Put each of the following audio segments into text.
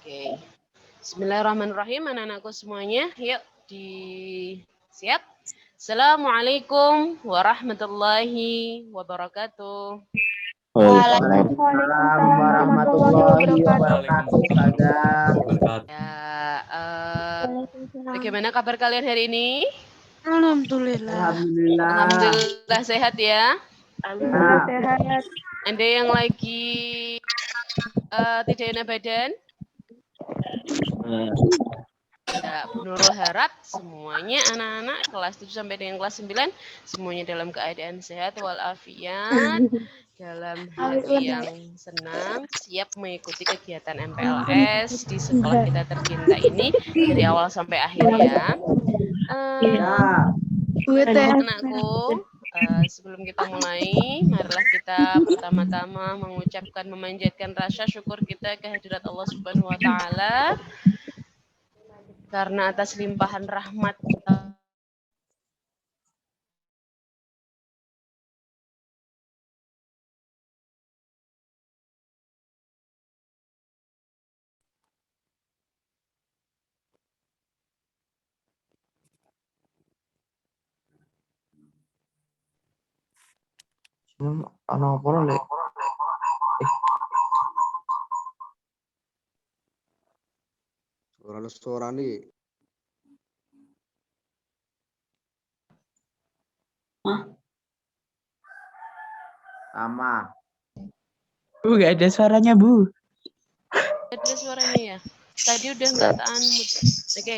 Oke. Bismillahirrahmanirrahim, anak-anakku semuanya. Yuk, siap. Assalamualaikum warahmatullahi wabarakatuh. Waalaikumsalam warahmatullahi wabarakatuh. Bagaimana kabar kalian hari ini? Alhamdulillah. Alhamdulillah sehat ya. Alhamdulillah sehat. Ada yang lagi tidak enak badan? Ya, Bu Nurul harap semuanya anak-anak kelas 7 sampai dengan kelas 9 semuanya dalam keadaan sehat walafiat, dalam hati yang senang, siap mengikuti kegiatan MPLS di sekolah kita tercinta ini dari awal sampai akhir ya. Anak-anakku, sebelum kita mulai, marilah kita pertama-tama mengucapkan memanjatkan rasa syukur kita kehadirat Allah Subhanahu wa taala karena atas limpahan rahmat Suara nih. Sama. Bu, gak ada suaranya, Bu. ada suaranya ya. Tadi udah nggak tahan. Oke.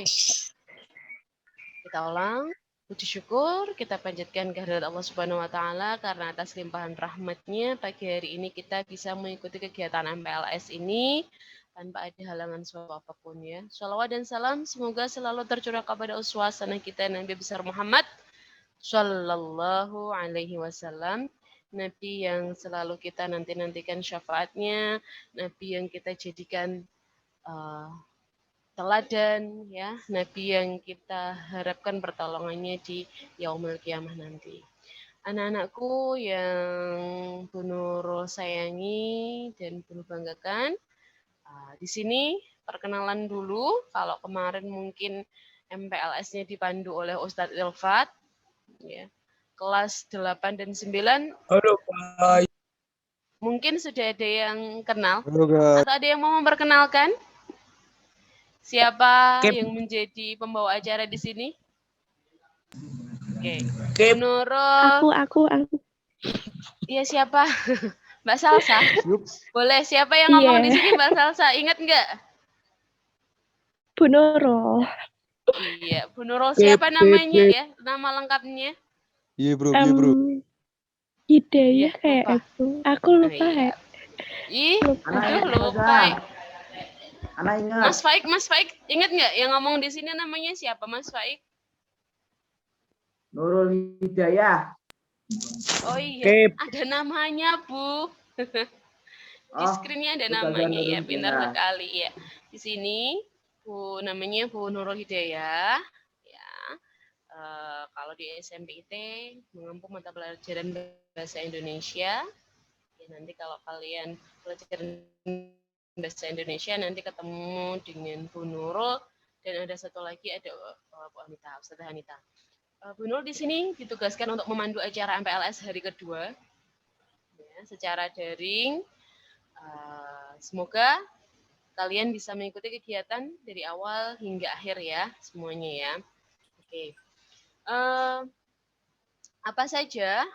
Kita ulang. Puji syukur kita panjatkan kehadirat Allah Subhanahu wa taala karena atas limpahan rahmatnya pagi hari ini kita bisa mengikuti kegiatan MPLS ini tanpa ada halangan sebab apapun ya. Shalawat dan salam semoga selalu tercurah kepada uswasana kita Nabi besar Muhammad Sallallahu alaihi wasallam. Nabi yang selalu kita nanti-nantikan syafaatnya, Nabi yang kita jadikan teladan ya, Nabi yang kita harapkan pertolongannya di yaumul kiamah nanti. Anak-anakku yang Bu Nurul sayangi dan Bu Nurul banggakan, di sini perkenalan dulu. Kalau kemarin mungkin MPLS-nya dipandu oleh Ustadz Ilfat, ya, kelas 8 dan 9. Mungkin sudah ada yang kenal atau ada yang mau memperkenalkan? Siapa yang menjadi pembawa acara di sini? Oke. Bu Nurul. Aku. Iya, siapa? Mbak Salsa. Boleh, siapa yang ngomong di sini Mbak Salsa? Ingat nggak? Bu Nurul. Iya, Bu Nurul siapa namanya ya? Nama lengkapnya? Iya, Bro. Hidayah kayak itu. Aku lupa ya. Ih, lupa. Anak ingat. Mas Faik, ingat nggak yang ngomong di sini namanya siapa Mas Faik? Nurul Hidayah. Oh iya, ada namanya Bu. Di screen-nya ada namanya ya, pintar sekali ya. Di sini Bu namanya Bu Nurul Hidayah. Ya, kalau di SMPIT mengampu mata pelajaran bahasa Indonesia. Ya, nanti kalau kalian pelajaran bahasa Indonesia nanti ketemu dengan Bu Nurul dan ada satu lagi ada Bu Anita, Ustazah Anita. Bu Nurul di sini ditugaskan untuk memandu acara MPLS hari kedua ya, secara daring. Semoga kalian bisa mengikuti kegiatan dari awal hingga akhir ya semuanya ya. Oke. Apa saja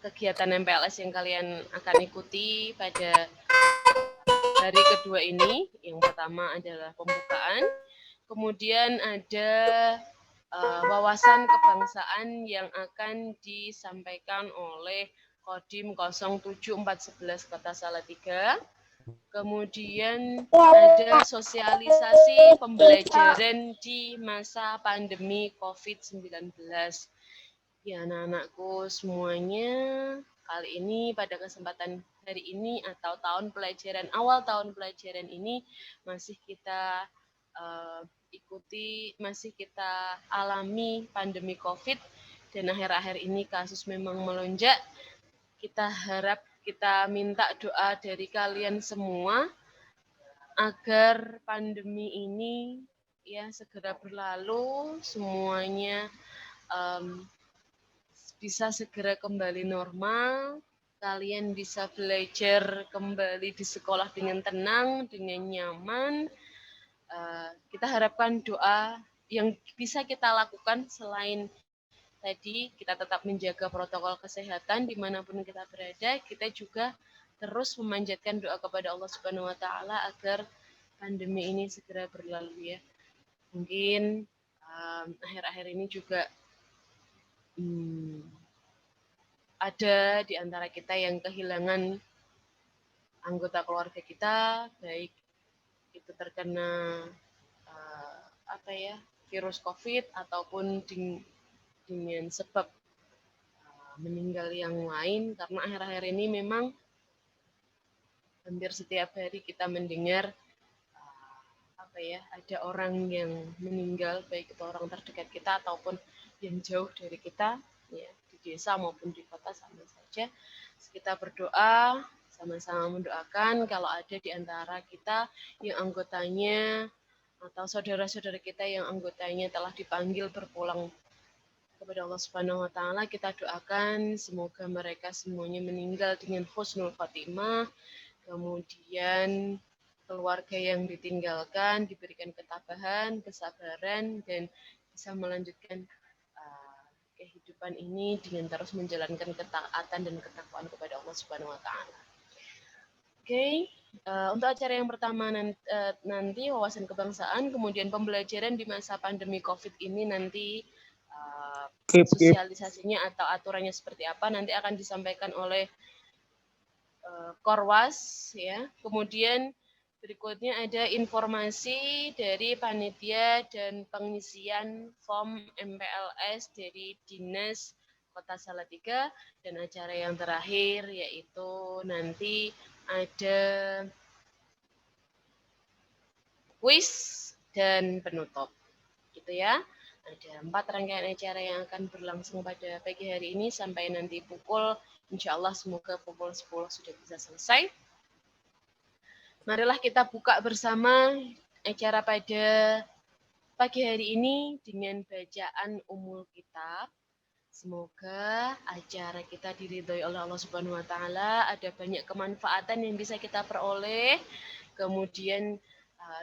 kegiatan MPLS yang kalian akan ikuti pada hari kedua ini? Yang pertama adalah pembukaan, kemudian ada wawasan kebangsaan yang akan disampaikan oleh Kodim 07411 Kota Salatiga. Kemudian ada sosialisasi pembelajaran di masa pandemi COVID-19. Ya, anak-anakku semuanya, kali ini pada kesempatan hari ini atau awal tahun pelajaran ini masih kita ikuti, masih kita alami pandemi COVID dan akhir-akhir ini kasus memang melonjak. Kita harap kita minta doa dari kalian semua agar pandemi ini ya segera berlalu, semuanya bisa segera kembali normal, kalian bisa belajar kembali di sekolah dengan tenang, dengan nyaman. Kita harapkan doa yang bisa kita lakukan selain tadi kita tetap menjaga protokol kesehatan dimanapun kita berada, kita juga terus memanjatkan doa kepada Allah Subhanahu Wa Taala agar pandemi ini segera berlalu ya. Mungkin akhir-akhir ini juga ada di antara kita yang kehilangan anggota keluarga kita, baik itu terkena virus COVID ataupun dengan sebab meninggal yang lain, karena akhir-akhir ini memang hampir setiap hari kita mendengar ada orang yang meninggal, baik itu orang terdekat kita ataupun yang jauh dari kita, ya, di desa maupun di kota sama saja. Kita berdoa, sama-sama mendoakan kalau ada di antara kita yang anggotanya atau saudara-saudara kita yang anggotanya telah dipanggil berpulang kepada Allah Subhanahu Wa Taala, kita doakan semoga mereka semuanya meninggal dengan husnul khotimah, kemudian keluarga yang ditinggalkan diberikan ketabahan, kesabaran, dan bisa melanjutkan kehidupan ini dengan terus menjalankan ketaatan dan ketakwaan kepada Allah Subhanahu Wa Taala. Oke, untuk acara yang pertama nanti wawasan kebangsaan, kemudian pembelajaran di masa pandemi COVID ini nanti sosialisasinya atau aturannya seperti apa nanti akan disampaikan oleh Korwas ya. Kemudian berikutnya ada informasi dari panitia dan pengisian form MPLS dari Dinas Kota Salatiga, dan acara yang terakhir yaitu nanti ada kuis dan penutup. Gitu ya. Ada 4 rangkaian acara yang akan berlangsung pada pagi hari ini sampai nanti insya Allah semoga pukul 10 sudah bisa selesai. Marilah kita buka bersama acara pada pagi hari ini dengan bacaan Ummul Kitab. Semoga acara kita diridhoi oleh Allah Subhanahu Wa Taala, ada banyak kemanfaatan yang bisa kita peroleh. Kemudian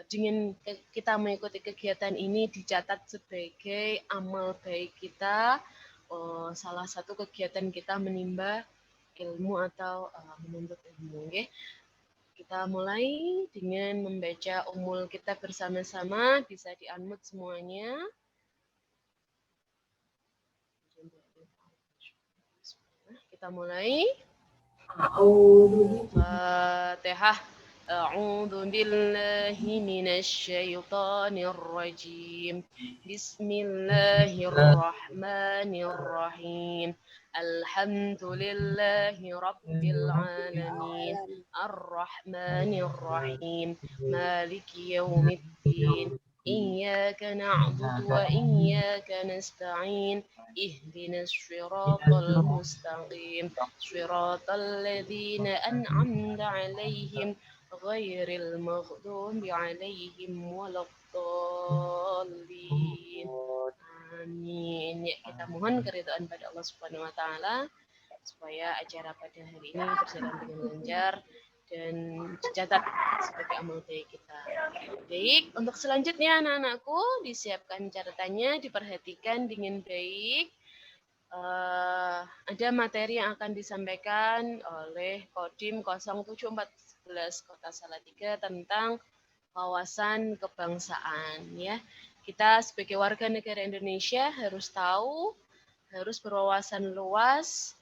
dengan kita mengikuti kegiatan ini dicatat sebagai amal baik kita, salah satu kegiatan kita menimba ilmu atau menuntut ilmu. Okay? Kita mulai dengan membaca Ummul Kitab bersama-sama, bisa di-unmute semuanya. Kita mulai. Fatihah. A'udzu billahi minasy syaithanir rajim. Bismillahirrahmanirrahim. Alhamdulillahi rabbil alamin. Ar-Rahmanir-Rahim. Maliki yaumiddin. Iyyaka na'budu wa iyyaka nasta'in. Ihdinas siratal mustaqim. Siratal ladzina an'amta 'alaihim ghairil maghdubi 'alaihim waladdallin. Amin. Ya, kita mohon keridhaan pada Allah Subhanahu Wa Taala supaya acara pada hari ini berjalan dengan lancar dan dicatat sebagai amal baik kita. Baik, untuk selanjutnya anak-anakku disiapkan catatannya, diperhatikan dengan baik. Ada materi yang akan disampaikan oleh Kodim 0714 Kota Salatiga tentang wawasan kebangsaan ya. Kita sebagai warga negara Indonesia harus tahu, harus berwawasan luas,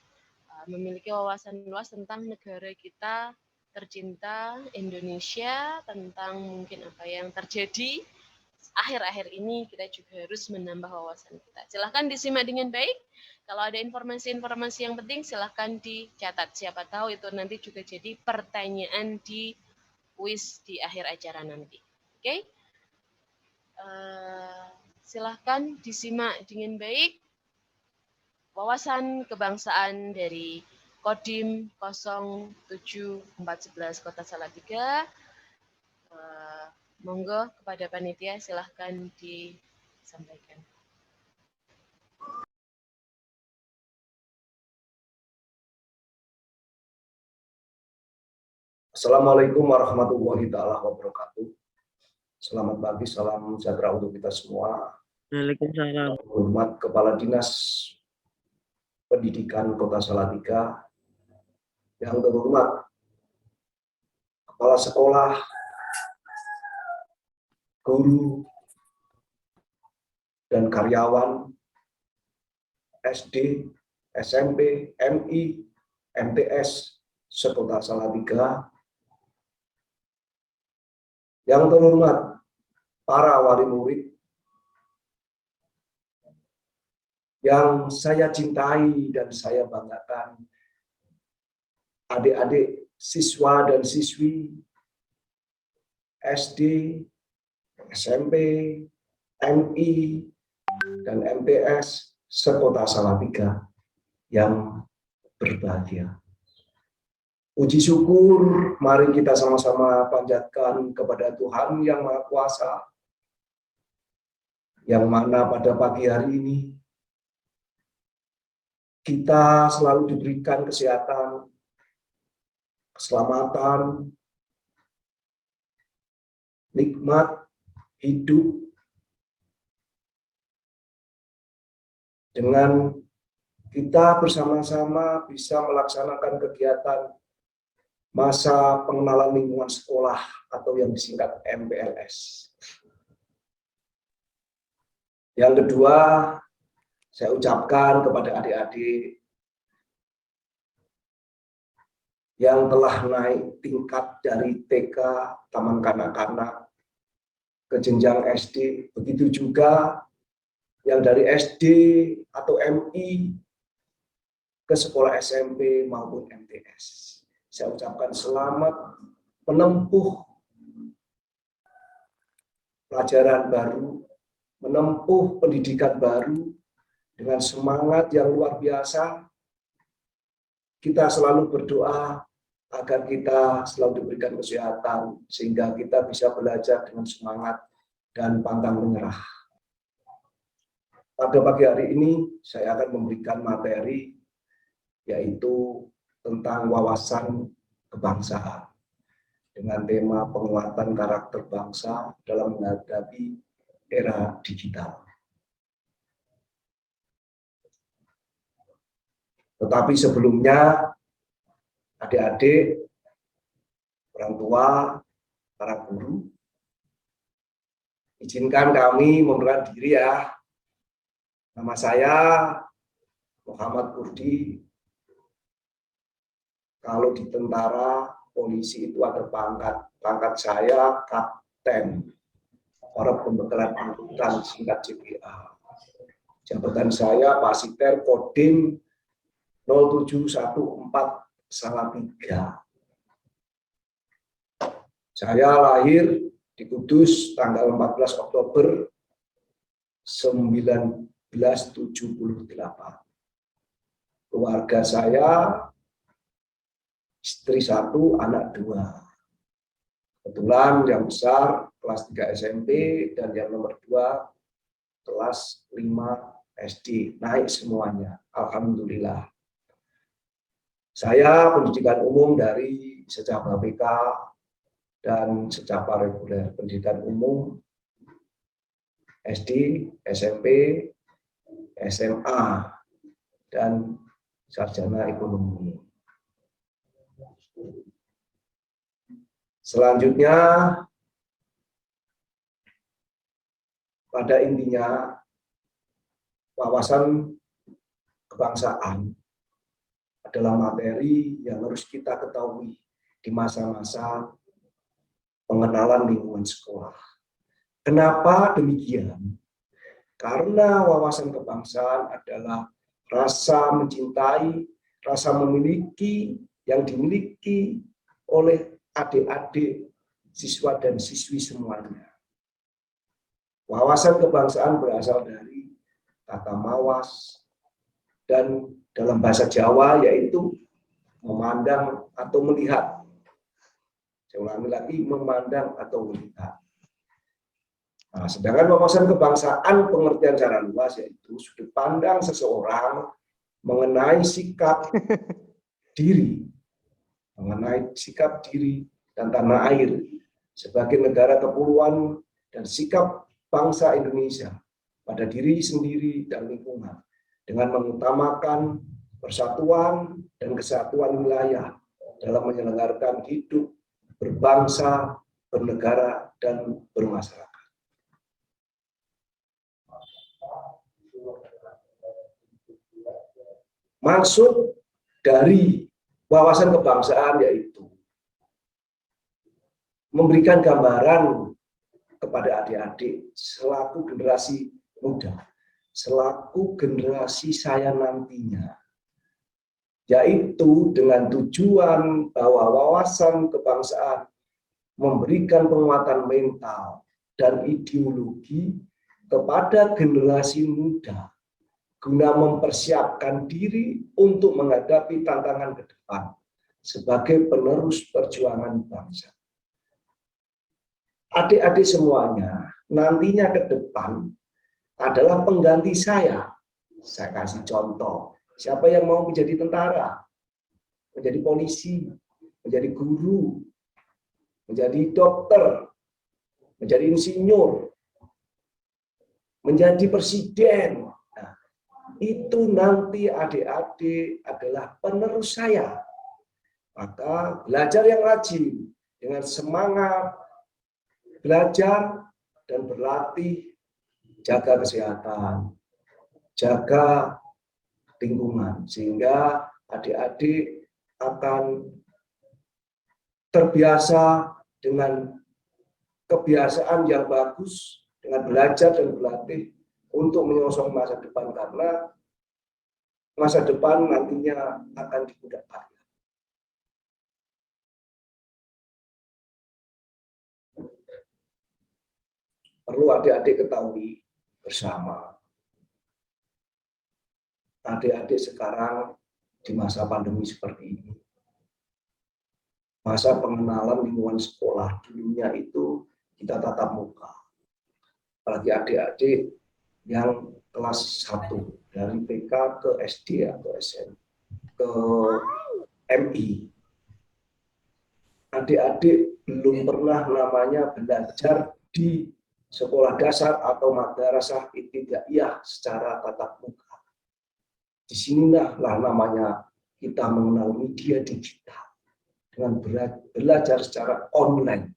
memiliki wawasan luas tentang negara kita tercinta Indonesia, tentang mungkin apa yang terjadi akhir-akhir ini. Kita juga harus menambah wawasan kita. Silahkan disimak dengan baik. Kalau ada informasi-informasi yang penting silahkan dicatat. Siapa tahu itu nanti juga jadi pertanyaan di kuis di akhir acara nanti. Oke? Silahkan disimak dengan baik wawasan kebangsaan dari Kodim 07411 Kota Salatiga. Monggo kepada panitia silahkan disampaikan. Assalamualaikum warahmatullahi wabarakatuh. Selamat pagi, salam sejahtera untuk kita semua. Waalaikumsalam. Hormat Kepala Dinas Pendidikan Kota Salatiga, yang terhormat Kepala Sekolah, guru, dan karyawan SD, SMP, MI, MTS sekota Salatiga, yang terhormat para wali murid yang saya cintai dan saya banggakan, adik-adik siswa dan siswi SD, SMP, MI, dan MTS sekota Salatiga yang berbahagia. Puji syukur, mari kita sama-sama panjatkan kepada Tuhan Yang Maha Kuasa, yang mana pada pagi hari ini kita selalu diberikan kesehatan, keselamatan, nikmat hidup, dengan kita bersama-sama bisa melaksanakan kegiatan masa pengenalan lingkungan sekolah atau yang disingkat MPLS. Yang kedua, saya ucapkan kepada adik-adik yang telah naik tingkat dari TK, Taman Kanak-kanak, ke jenjang SD, begitu juga yang dari SD atau MI ke sekolah SMP maupun MTS. Saya ucapkan selamat menempuh pelajaran baru, menempuh pendidikan baru dengan semangat yang luar biasa. Kita selalu berdoa agar kita selalu diberikan kesehatan sehingga kita bisa belajar dengan semangat dan pantang menyerah. Pada pagi hari ini saya akan memberikan materi yaitu tentang wawasan kebangsaan dengan tema penguatan karakter bangsa dalam menghadapi era digital. Tetapi sebelumnya, adik-adik, orang tua, para guru, izinkan kami memperkenalkan diri ya. Nama saya Muhammad Kurdi. Kalau di tentara, polisi itu ada pangkat saya Kapten, orang pembekalan angkutan singkat CPA. Jabatan saya Pasiter Kodim 0714 Salatiga. Saya lahir di Kudus tanggal 14 Oktober 1978. Keluarga saya, istri 1, anak 2. Kebetulan yang besar kelas 3 SMP dan yang nomor 2 kelas 5 SD. Naik semuanya, alhamdulillah. Saya pendidikan umum dari Secapa BK dan Secapa reguler, pendidikan umum SD, SMP, SMA, dan sarjana ekonomi. Selanjutnya, pada intinya, wawasan kebangsaan adalah materi yang harus kita ketahui di masa-masa pengenalan lingkungan sekolah. Kenapa demikian? Karena wawasan kebangsaan adalah rasa mencintai, rasa memiliki yang dimiliki oleh adik-adik, siswa dan siswi semuanya. Wawasan kebangsaan berasal dari kata mawas dan dalam bahasa Jawa yaitu memandang atau melihat. Saya ulangi lagi, memandang atau melihat. Nah, sedangkan wawasan kebangsaan pengertian secara luas yaitu sudut pandang seseorang mengenai sikap diri, dan tanah air sebagai negara kepulauan dan sikap bangsa Indonesia pada diri sendiri dan lingkungan dengan mengutamakan persatuan dan kesatuan wilayah dalam menyelenggarakan hidup berbangsa, bernegara, dan bermasyarakat. Maksud dari wawasan kebangsaan yaitu memberikan gambaran kepada adik-adik selaku generasi muda, selaku generasi saya nantinya, yaitu dengan tujuan bahwa wawasan kebangsaan memberikan penguatan mental dan ideologi kepada generasi muda guna mempersiapkan diri untuk menghadapi tantangan ke depan sebagai penerus perjuangan bangsa. Adik-adik semuanya nantinya ke depan adalah pengganti saya. Saya kasih contoh. Siapa yang mau menjadi tentara, menjadi polisi, menjadi guru, menjadi dokter, menjadi insinyur, menjadi presiden. Nah, itu nanti adik-adik adalah penerus saya. Maka belajar yang rajin dengan semangat belajar dan berlatih, jaga kesehatan, jaga lingkungan, sehingga adik-adik akan terbiasa dengan kebiasaan yang bagus, dengan belajar dan berlatih untuk menyongsong masa depan, karena masa depan nantinya akan dimudahkan. Perlu adik-adik ketahui bersama. Adik-adik sekarang di masa pandemi seperti ini, masa pengenalan lingkungan sekolah dulunya itu kita tatap muka. Apalagi adik-adik yang kelas 1 dari TK ke SD atau SMP ke MI. Adik-adik belum pernah namanya belajar di sekolah dasar atau madrasah ibtidaiyah secara tatap muka. Disinilah namanya kita mengenal media digital dengan belajar secara online,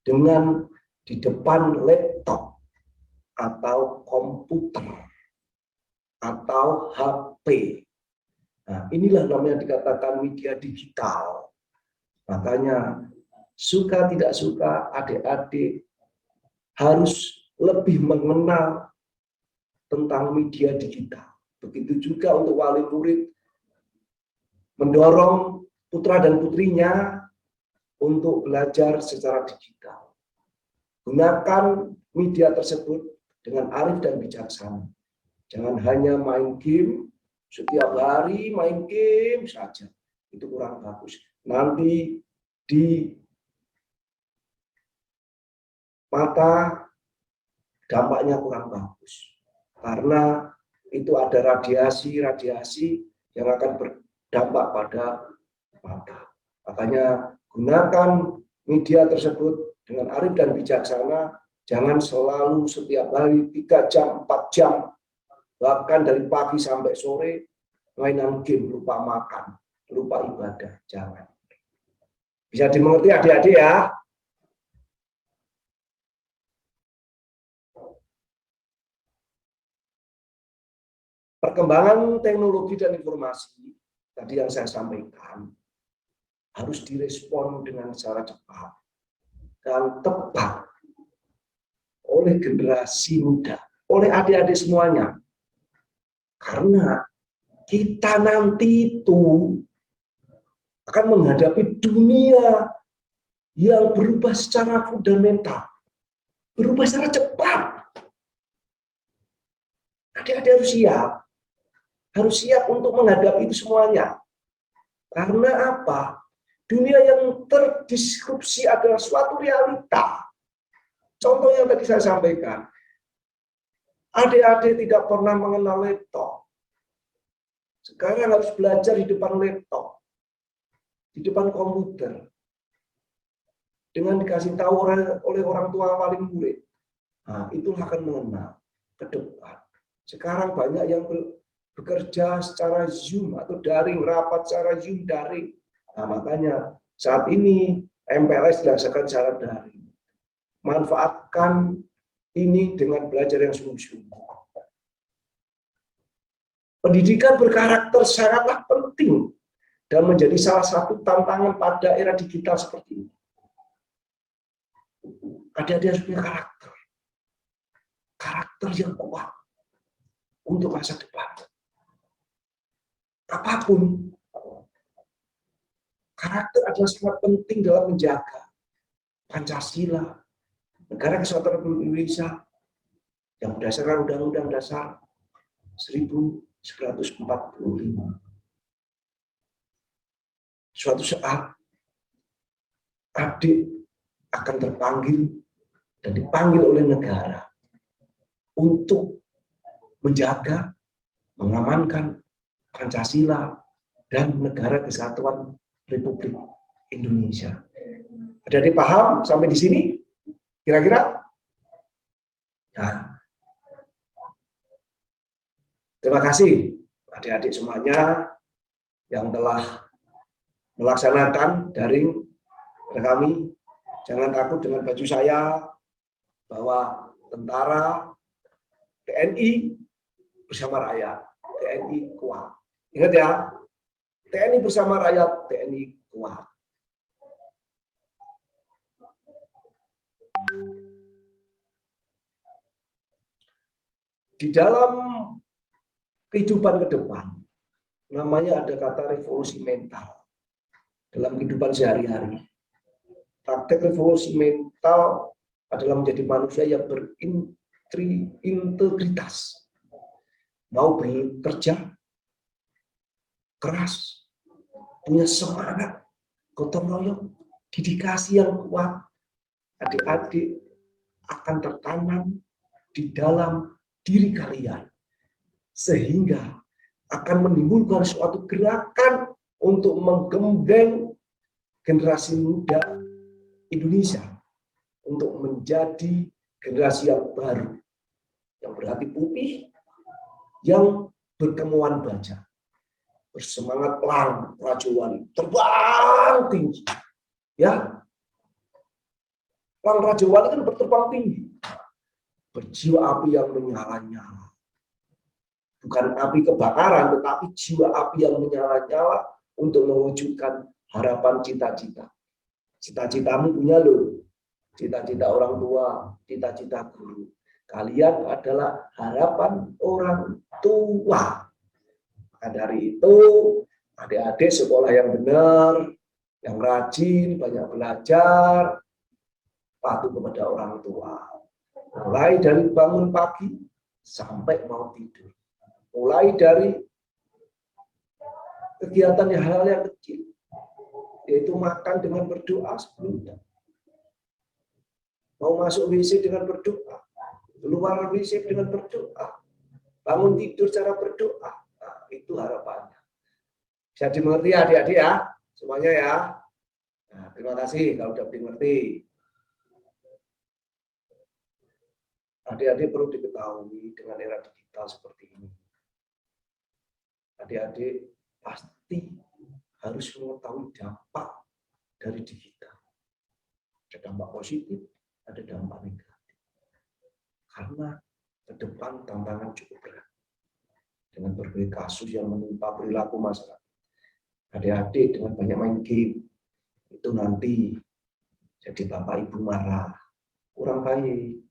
dengan di depan laptop atau komputer atau HP. Nah, inilah namanya dikatakan media digital. Makanya suka tidak suka adik-adik harus lebih mengenal tentang media digital. Begitu juga untuk wali murid mendorong putra dan putrinya untuk belajar secara digital. Gunakan media tersebut dengan arif dan bijaksana. Jangan hanya main game, setiap hari main game saja. Itu kurang bagus. Nanti di mata dampaknya kurang bagus, karena itu ada radiasi yang akan berdampak pada mata. Makanya gunakan media tersebut dengan arif dan bijaksana. Jangan selalu setiap hari 3 jam, 4 jam, bahkan dari pagi sampai sore mainan game, lupa makan, lupa ibadah. Jangan. Bisa dimengerti adik-adik ya? Perkembangan teknologi dan informasi tadi yang saya sampaikan harus direspon dengan secara cepat dan tepat oleh generasi muda, oleh adik-adik semuanya. Karena kita nanti itu akan menghadapi dunia yang berubah secara fundamental, berubah secara cepat. Adik-adik harus siap untuk menghadapi itu semuanya. Karena apa? Dunia yang terdisrupsi adalah suatu realita. Contoh yang tadi saya sampaikan, adik-adik tidak pernah mengenal laptop. Sekarang harus belajar di depan laptop, di depan komputer. Dengan dikasih tahu oleh orang tua wali murid, nah, itulah akan mengenal ke depan. Sekarang banyak yang bekerja secara Zoom atau daring, rapat secara Zoom daring. Nah, makanya saat ini MPLS dilaksanakan secara daring. Manfaatkan ini dengan belajar yang sungguh-sungguh. Pendidikan berkarakter sangatlah penting dan menjadi salah satu tantangan pada era digital seperti ini. Adik-adik harus punya karakter yang kuat untuk masa depan. Apapun, karakter adalah sangat penting dalam menjaga Pancasila, Negara Kesatuan Republik Indonesia yang berdasarkan Undang-Undang Dasar 1945. Suatu saat, adik akan terpanggil dan dipanggil oleh negara untuk menjaga, mengamankan Pancasila dan Negara Kesatuan Republik Indonesia. Ada dipaham sampai di sini? Kira-kira? Nah, terima kasih adik-adik semuanya yang telah melaksanakan daring pada kami. Jangan takut dengan baju saya, bahwa tentara, TNI bersama rakyat, TNI kuat. Ingat ya, TNI bersama rakyat, TNI kuat. Di dalam kehidupan ke depan, namanya ada kata revolusi mental. Dalam kehidupan sehari-hari, praktek revolusi mental adalah menjadi manusia yang berintegritas, mau bekerja keras, punya semangat, gotong royong, dedikasi yang kuat. Adik-adik akan tertanam di dalam diri kalian, sehingga akan menimbulkan suatu gerakan untuk menggembleng generasi muda Indonesia untuk menjadi generasi yang baru, yang berhati putih, yang berkemauan baja, bersemangat pelang, rajawali, terbang tinggi. Ya, pelang rajawali kan berterbang tinggi, berjiwa api yang menyala-nyala. Bukan api kebakaran, tetapi jiwa api yang menyala-nyala untuk mewujudkan harapan cita-cita. Cita-citamu punya loh, cita-cita orang tua, cita-cita guru. Kalian adalah harapan orang tua. Maka dari itu, adik-adik sekolah yang benar, yang rajin, banyak belajar, patuh kepada orang tua. Mulai dari bangun pagi sampai mau tidur. Mulai dari kegiatan hal-hal yang kecil, yaitu makan dengan berdoa sebelumnya. Mau masuk WC dengan berdoa, keluar WC dengan berdoa, bangun tidur cara berdoa. Nah, itu harapannya. Bisa dimengerti adik-adik ya, semuanya ya. Nah, terima kasih kalau sudah dimengerti. Adik-adik perlu diketahui dengan era digital seperti ini. Adik-adik pasti harus mengetahui dampak dari digital. Ada dampak positif, ada dampak negatif. Karena ke depan tantangan cukup berat. Dengan berbagai kasus yang menimpa perilaku masyarakat. Adik-adik dengan banyak main game, itu nanti jadi bapak ibu marah, kurang baik.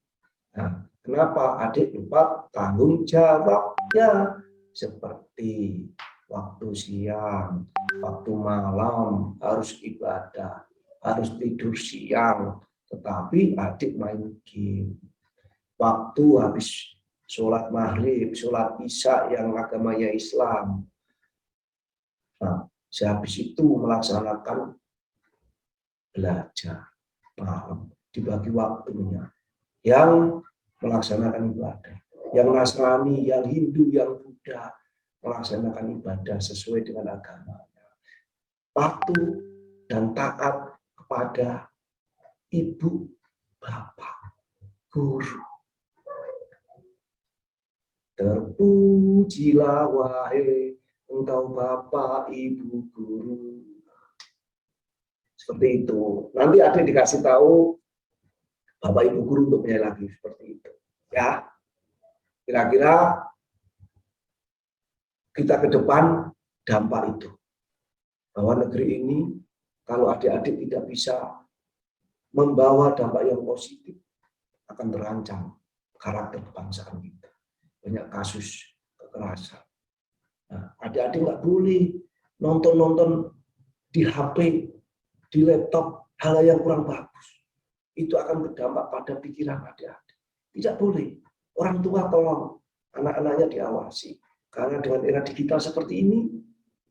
Nah, kenapa adik lupa tanggung jawabnya? Seperti waktu siang, waktu malam harus ibadah, harus tidur siang, tetapi adik main game. Waktu habis sholat maghrib, sholat isya yang agamanya Islam. Nah, Sehabis itu melaksanakan belajar malam, dibagi waktunya. Yang melaksanakan ibadah, yang Nasrani, yang Hindu, yang Buddha melaksanakan ibadah sesuai dengan agamanya. Patuh dan taat kepada ibu, bapak, guru. Terpujilah wahai engkau bapak, ibu, guru. Seperti itu. Nanti adik dikasih tahu bapak ibu guru untuk menyanyi lagi seperti itu. Ya, kira-kira kita ke depan dampak itu. Bahwa negeri ini kalau adik-adik tidak bisa membawa dampak yang positif, akan terancam karakter kebangsaan kita. Banyak kasus kekerasan. Nah, adik-adik nggak boleh nonton-nonton di HP, di laptop, hal yang kurang bagus. Itu akan berdampak pada pikiran adik-adik. Tidak boleh. Orang tua tolong anak-anaknya diawasi. Karena dengan era digital seperti ini,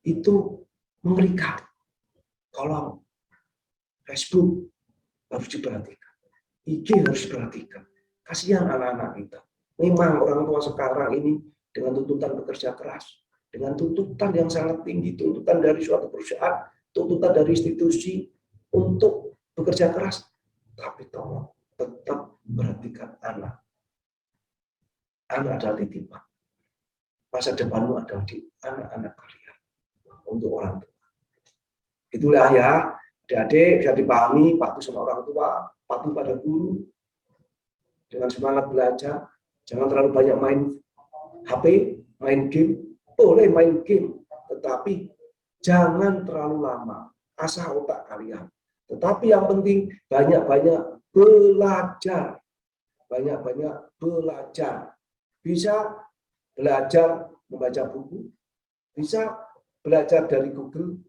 itu mengerikan. Tolong. Facebook harus diperhatikan. IG harus diperhatikan. Kasihan anak-anak kita. Memang orang tua sekarang ini dengan tuntutan bekerja keras, dengan tuntutan yang sangat tinggi, tuntutan dari suatu perusahaan, tuntutan dari institusi untuk bekerja keras, tapi tolong tetap perhatikan anak. Anak adalah titipan. Masa depanmu adalah di anak-anak kalian untuk orang tua. Itulah ya, adik-adik bisa dipahami, patuh sama orang tua, patuh pada guru, dengan semangat belajar. Jangan terlalu banyak main HP, main game. Boleh main game, tetapi jangan terlalu lama. Asah otak kalian. Tetapi yang penting banyak-banyak belajar. Banyak-banyak belajar. Bisa belajar membaca buku, bisa belajar dari Google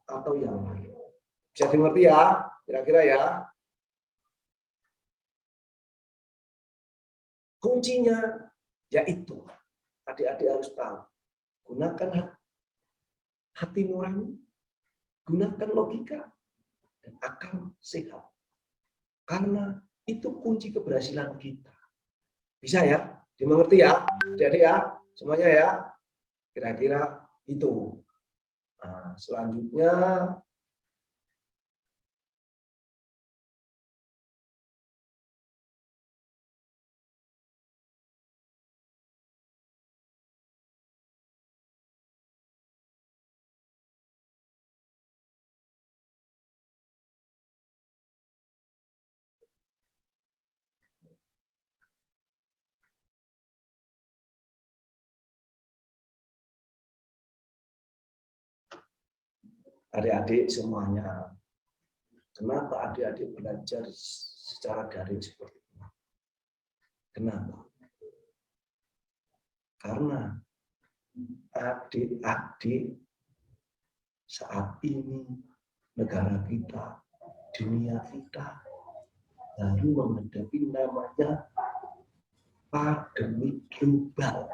atau yang lain. Bisa dimengerti ya? Kira-kira ya. Kuncinya yaitu adik-adik harus tahu, gunakan hati nurani, gunakan logika dan akal sehat. Karena itu kunci keberhasilan kita. Bisa ya? Dimengerti ya? Jadi ya, semuanya ya. Kira-kira itu. Nah, selanjutnya adik-adik semuanya. Kenapa adik-adik belajar secara daring seperti ini? Kenapa? Karena adik-adik saat ini negara kita, dunia kita baru menghadapi namanya pandemi global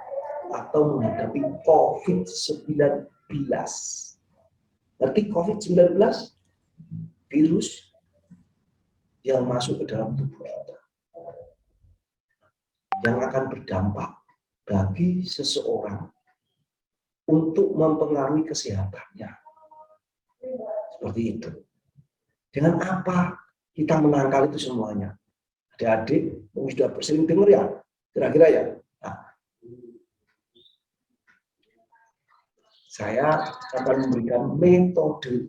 atau menghadapi COVID-19. Berarti COVID-19 virus yang masuk ke dalam tubuh kita, yang akan berdampak bagi seseorang untuk mempengaruhi kesehatannya. Seperti itu. Dengan apa kita menangkal itu semuanya? Adik-adik sudah sering dengar ya? Kira-kira ya? Nah, saya akan memberikan metode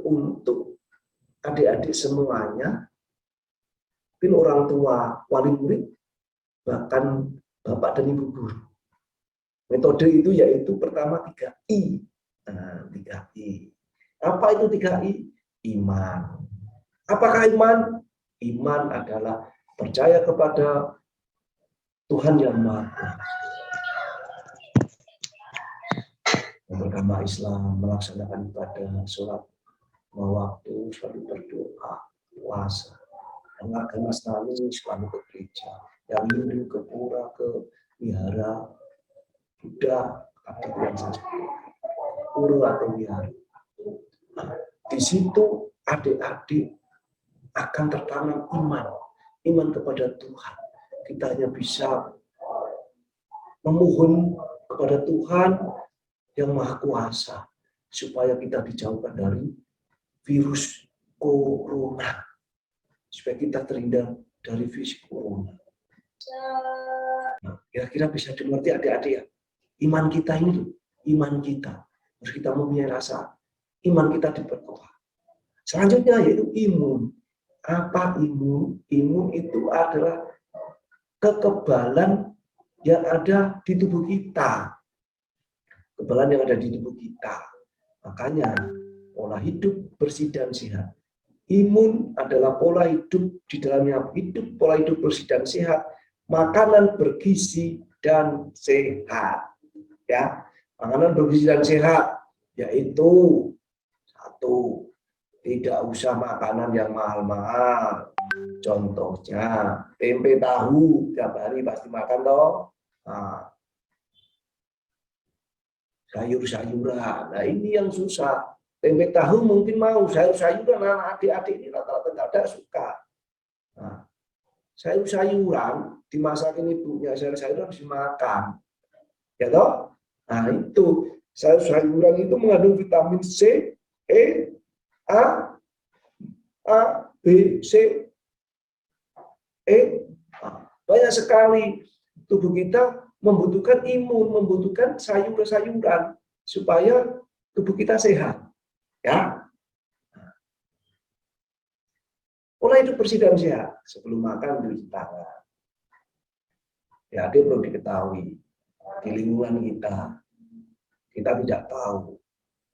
untuk adik-adik semuanya, mungkin orang tua, wali murid, bahkan bapak dan ibu guru. Metode itu yaitu pertama 3I. Nah, 3I. Apa itu 3I? Iman. Apakah iman? Iman adalah percaya kepada Tuhan yang Maha Kuasa. Yang beragama Islam, melaksanakan ibadah, sholat, waktu, selalu berdoa, puasa. Yang agama Nasrani selalu ke gereja. Yang Hindu ke pura, ke wihara, Buddha, yang saya sebutkan. guru atau biar. Nah, di situ adik-adik akan tertanam iman kepada Tuhan. Kita hanya bisa memohon kepada Tuhan yang Maha Kuasa supaya kita dijauhkan dari virus corona, supaya kita terhindar dari virus corona. Nah, kira-kira bisa dimengerti adik-adik ya. Iman kita ini, iman kita harus kita mempunyai rasa iman kita diperkuat. Selanjutnya yaitu imun. Apa imun? Imun itu adalah kekebalan yang ada di tubuh kita. Kekebalan yang ada di tubuh kita. Makanya pola hidup bersih dan sehat. Imun adalah pola hidup, di dalamnya hidup pola hidup bersih dan sehat, makanan bergizi dan sehat. Ya, makanan bergizi dan sehat yaitu satu, tidak usah makanan yang mahal-mahal. Contohnya tempe tahu tiap hari pasti makan toh. Nah, sayur-sayuran. Nah, ini yang susah. Tempe tahu mungkin mau, sayur-sayuran anak adik-adik ini rata-rata tidak ada suka. Nah, sayur-sayuran dimasakin ibunya, sayur-sayuran harus dimakan. Ya toh? Nah, itu sayur-sayuran itu mengandung vitamin C, E, A, B, C, E. Banyak sekali tubuh kita membutuhkan imun, membutuhkan sayur-sayuran supaya tubuh kita sehat. Ya. Pola hidup bersih dan sehat. Sebelum makan cuci tangan. Ya, dia perlu diketahui di lingkungan kita tidak tahu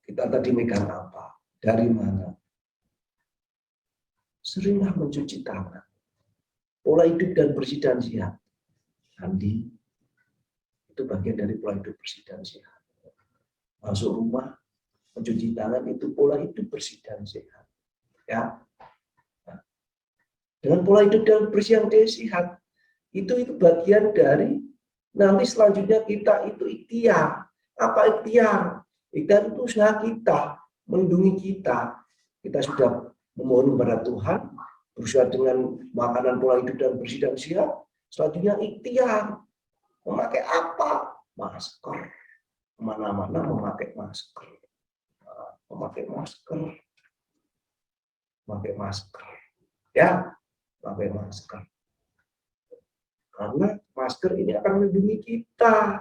kita tadi megang apa, dari mana. Seringlah mencuci tangan. Pola hidup dan bersih dan sehat. Mandi itu bagian dari pola hidup bersih dan sehat. Masuk rumah, mencuci tangan itu pola hidup bersih dan sehat. Ya. Nah, dengan pola hidup dan bersih dan sehat, itu bagian dari nanti selanjutnya kita itu ikhtiar. Apa ikhtiar? Ikhtiar itu usaha kita, melindungi kita. Kita sudah memohon kepada Tuhan, berusaha dengan makanan pola hidup dan bersih dan sehat. Selanjutnya ikhtiar. Memakai apa? Masker. Kemana-mana memakai masker. Memakai masker. Memakai masker. Ya, memakai masker. Karena masker ini akan melindungi kita.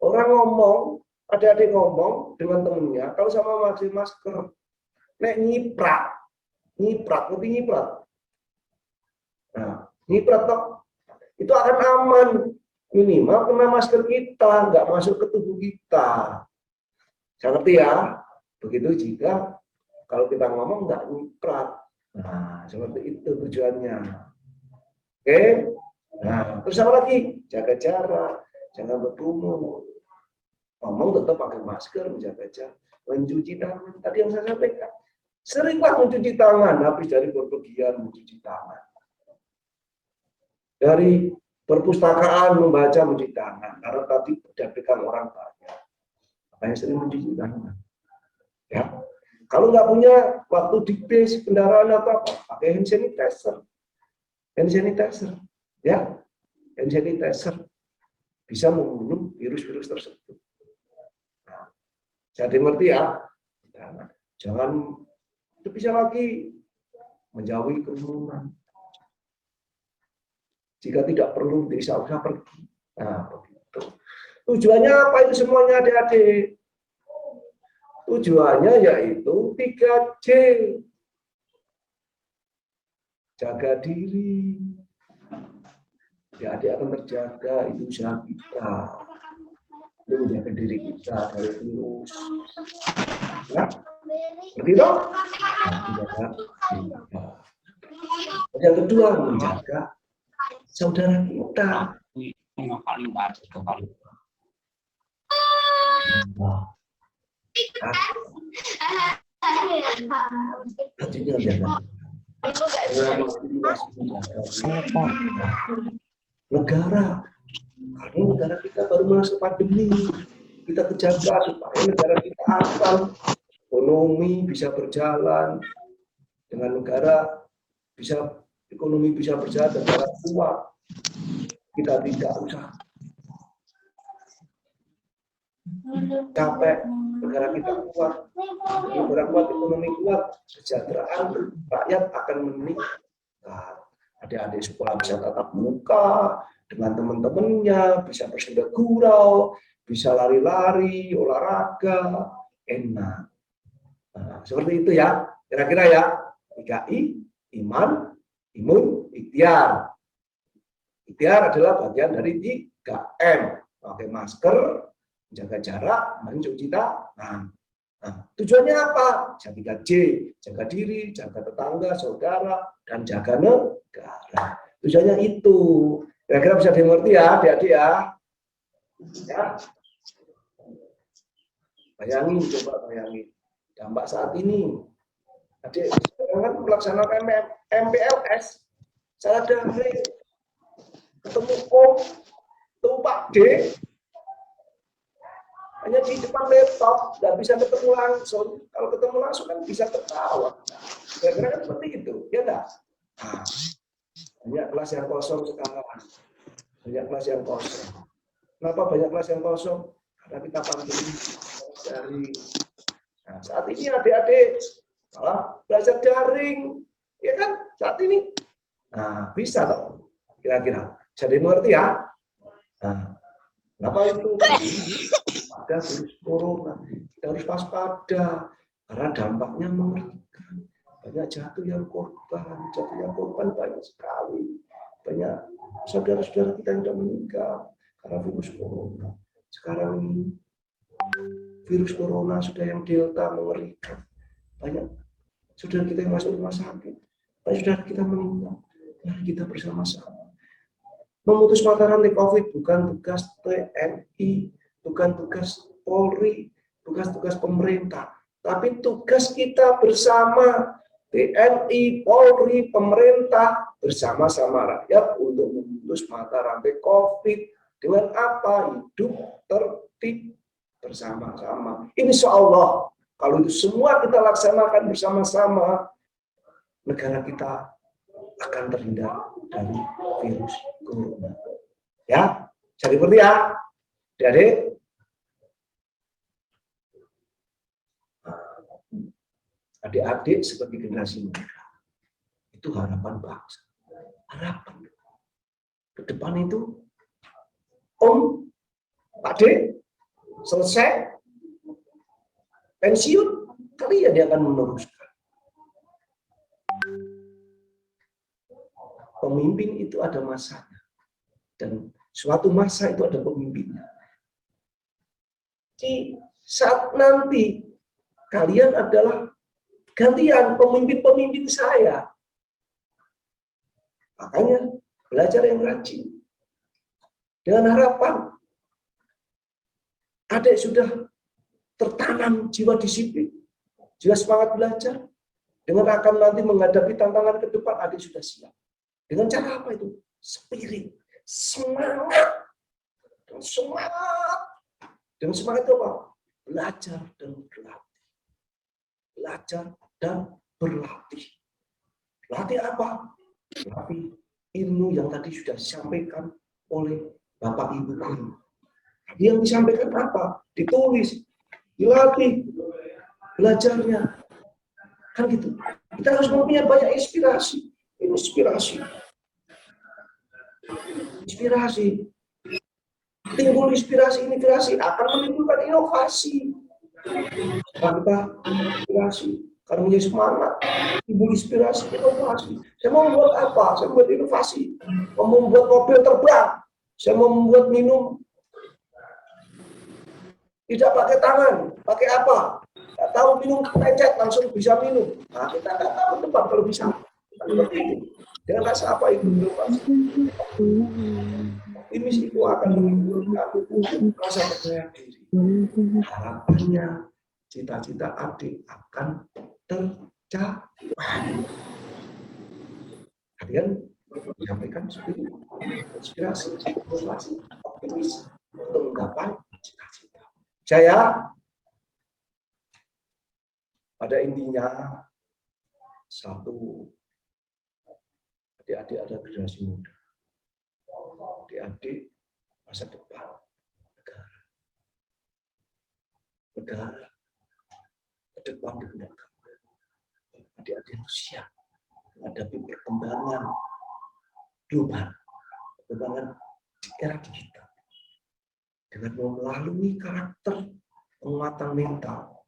Orang ngomong, adik-adik ngomong dengan temennya, kalau sama masker, nek nyiprat, ngerti nyiprat? Nah, nyiprat toh, itu akan aman. Minimal kena masker kita, nggak masuk ke tubuh kita. Saya ngerti ya? Begitu jika kalau kita ngomong nggak nyiprat. Nah, seperti itu tujuannya. Oke? Nah, terus apa lagi? Jaga jarak, jangan berkerumun. Ngomong tetap pakai masker, menjaga jarak, mencuci tangan. Tadi yang saya sampaikan, seringlah mencuci tangan, habis dari berpergian mencuci tangan. Dari perpustakaan membaca mencuci tangan, karena tadi berdampingan orang banyak. Makanya sering mencuci tangan. Ya, kalau nggak punya waktu di bis, kendaraan atau apa, pakai hand sanitizer. Hand sanitizer, ya, hand sanitizer bisa membunuh virus-virus tersebut. Nah, jadi ngerti ya, jangan itu bisa lagi menjauhi kerumunan. Jika tidak perlu, tidak usah pergi. Nah, begitu. Tujuannya apa itu semuanya adik-adik? Tujuannya yaitu 3J. Jaga diri. Ya, dia akan terjaga, itu usaha kita. Itu menjaga diri kita dari virus. Ya, seperti itu. Yang kedua, menjaga saudara kita. Negara, karena negara kita baru masuk pandemi, kita jaga supaya negara kita aman, ekonomi bisa berjalan, dengan ekonomi bisa berjalan, negara kuat. Kita tidak usah capek, negara kita kuat, ekonomi kuat, kesejahteraan rakyat akan meningkat. Adik-adik sekolah bisa tatap muka dengan teman-temannya, bisa bersenda gurau, bisa lari-lari, olahraga, enak. Nah, seperti itu ya, kira-kira ya. 3I, iman, imun, ikhtiar. Ikhtiar adalah bagian dari 3M. Pakai masker, menjaga jarak, mencuci tangan. Nah, tujuannya apa? Jaga 3J, jaga diri, jaga tetangga, saudara, dan jaga negara. Tujuannya itu. Kira-kira bisa dimengerti ya, adik-adik ya. Ya. Bayangin, coba bayangin. Dampak saat ini. Adik, sekarang melaksanakan MPLS. Secara daring. Ketemu ketemu Pak D. Hanya di depan laptop, nggak bisa ketemu langsung. Kalau ketemu langsung kan bisa ketawa. Kira-kira kan seperti itu, ya enggak? Nah, banyak kelas yang kosong sekarang. Banyak kelas yang kosong. Kenapa banyak kelas yang kosong? Karena kita pandemi dari. Nah, saat ini adik-adik malah belajar daring, ya kan? Saat ini. Nah, bisa toh? Kira-kira. Jadi mengerti ya? Nah, kenapa itu? Ada virus corona, kita harus waspada karena dampaknya mengerikan. Banyak jatuhnya korban banyak sekali. Banyak saudara-saudara kita yang sudah meninggal karena virus corona. Sekarang ini virus corona sudah yang delta mengerikan. Banyak saudara kita yang masuk rumah sakit, banyak saudara kita meninggal. Mari kita bersama-sama. Memutus mata rantai COVID bukan tugas TNI, bukan tugas Polri, bukan tugas pemerintah, tapi tugas kita bersama TNI, Polri, pemerintah, bersama-sama rakyat untuk memutus mata rantai COVID dengan apa? Hidup tertib bersama-sama. Insya Allah, kalau itu semua kita laksanakan bersama-sama, negara kita akan terhindar dari virus corona. Ya, jadi seperti ya. Jadi adik-adik sebagai generasi muda itu harapan bangsa, harapan ke depan itu Om, Pak D, selesai pensiun, kalian yang akan meneruskan. Pemimpin itu ada masanya dan suatu masa itu ada pemimpinnya. Di saat nanti kalian adalah gantian pemimpin-pemimpin saya. Makanya belajar yang rajin. Dengan harapan adik sudah tertanam jiwa disiplin, jiwa semangat belajar. Dengan akan nanti menghadapi tantangan ke depan, adik sudah siap. Dengan cara apa itu? Spirit, semangat. Dan semangat. Dengan semangat itu apa? Belajar dan berlatih. Belajar dan berlatih. Latih apa? Latih ilmu yang tadi sudah disampaikan oleh Bapak Ibu Guru. Tadi yang disampaikan apa? Ditulis, dilatih, belajarnya. Kan gitu. Kita harus mempunyai banyak inspirasi. Inspirasi. Timbul inspirasi akan menimbulkan inovasi. Kita inspirasi, karena menjadi semangat, timbul inspirasi, inovasi. Saya mau membuat apa? Saya membuat inovasi. Mau membuat mobil terbang. Saya mau membuat minum tidak pakai tangan, pakai apa? Tidak tahu minum pencet langsung bisa minum. Nah, kita nggak tahu tempat kalau bisa. Seperti itu. Dengan rasa apa itu inovasi? Optimis itu akan menimbulkan rasa percaya diri. Harapannya cita-cita adik akan tercapai. Kalian menyampaikan seperti inspirasi, motivasi, optimis untuk menggapai cita-cita. Jaya, pada intinya satu, adik-adik ada generasi muda, adik-adik masa depan negara ke depan digunakan. Adik-adik harus siap menghadapi perkembangan global, perkembangan di era digital dengan melalui karakter penguatan mental,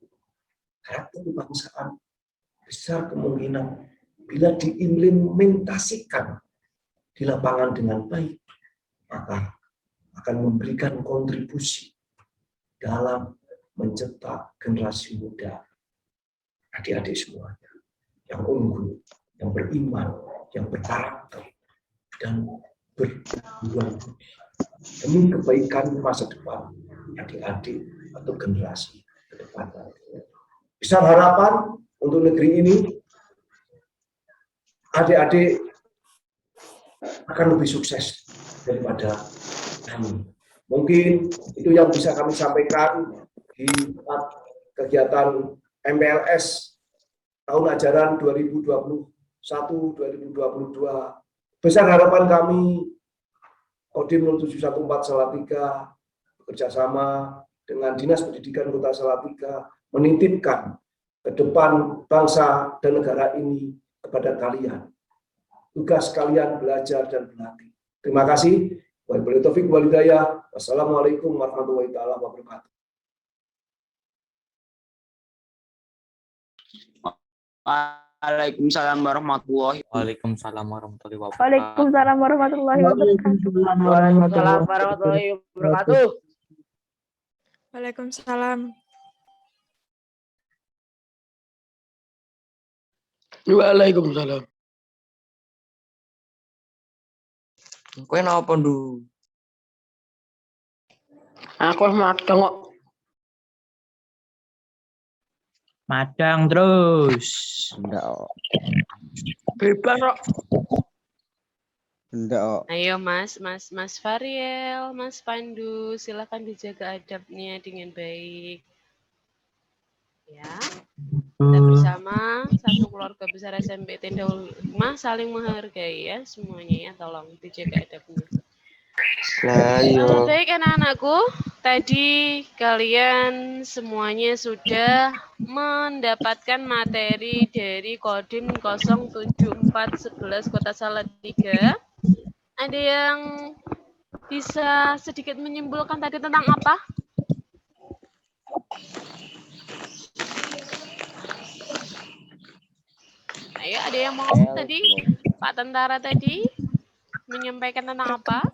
karakter kebangsaan besar kemungkinan bila diimplementasikan di lapangan dengan baik, maka akan memberikan kontribusi dalam mencetak generasi muda, adik-adik semuanya, yang unggul, yang beriman, yang berkarakter, dan berjuang demi kebaikan masa depan adik-adik atau generasi ke depan. Besar harapan untuk negeri ini, adik-adik akan lebih sukses daripada kami. Mungkin itu yang bisa kami sampaikan di kegiatan MPLS tahun ajaran 2021-2022. Besar harapan kami, Kodim 0714 Salatiga bekerjasama dengan Dinas Pendidikan Kota Salatiga menitipkan ke depan bangsa dan negara ini kepada kalian. Tugas kalian belajar dan berlatih. Terima kasih. Wabillahi taufiq wal hidayah. Wassalamualaikum warahmatullahi wabarakatuh. Waalaikumsalam warahmatullahi wabarakatuh. Waalaikumsalam warahmatullahi wabarakatuh. Waalaikumsalam warahmatullahi wabarakatuh. Waalaikumsalam warahmatullahi wabarakatuh. Waalaikumsalam. Waalaikumsalam. Kowe napa ndu? Aku madang kok. Madang terus. Enggak, Bebas kok. enggak. Ayo Mas Fariel, Mas Pandu, silakan dijaga adabnya dengan baik. Ya. Kita bersama satu keluarga besar SMP Tenda 5 saling menghargai ya semuanya ya, tolong dijaga adabnya. Baik anak-anakku, tadi kalian semuanya sudah mendapatkan materi dari Kodim 07411 Kota Salatiga. Ada yang bisa sedikit menyimpulkan tadi tentang apa? Ayo, ada yang mau ngomong tadi? Pak Tentara tadi menyampaikan tentang apa?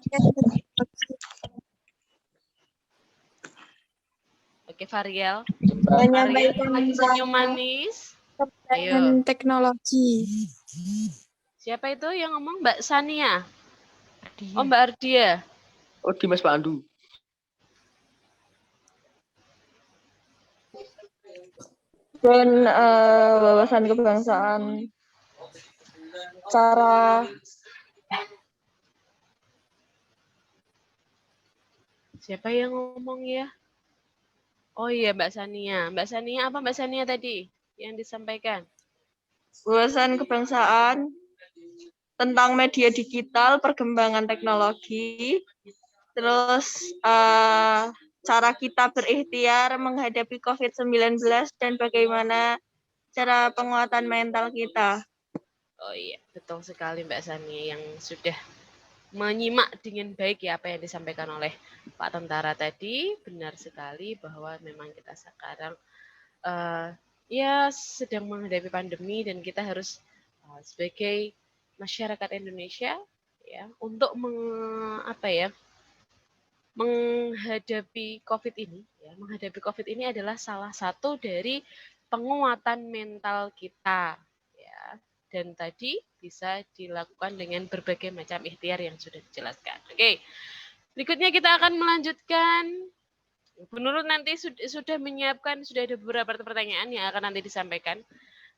Oke, Fariel. Menyampaikan Lagi senyum manis. Ayo. teknologi. Siapa itu yang ngomong? Mbak Sania? Oh, Mbak Ardia. Oh, Dimas Pandu. Dan wawasan kebangsaan. Cara Siapa yang ngomong ya? Oh iya, Mbak Sania. Mbak Sania, apa Mbak Sania tadi yang disampaikan? wawasan kebangsaan tentang media digital, perkembangan teknologi, terus cara kita berikhtiar menghadapi COVID-19 dan bagaimana cara penguatan mental kita. Oh iya, betul sekali Mbak Sania yang sudah menyimak dengan baik ya apa yang disampaikan oleh Pak Tentara tadi. Benar sekali bahwa memang kita sekarang ya sedang menghadapi pandemi dan kita harus sebagai masyarakat Indonesia ya untuk menghadapi COVID ini ya, menghadapi COVID ini adalah salah satu dari penguatan mental kita ya, dan tadi bisa dilakukan dengan berbagai macam ikhtiar yang sudah dijelaskan. Oke, berikutnya kita akan melanjutkan. Bu Nurul nanti sudah menyiapkan, sudah ada beberapa pertanyaan yang akan nanti disampaikan.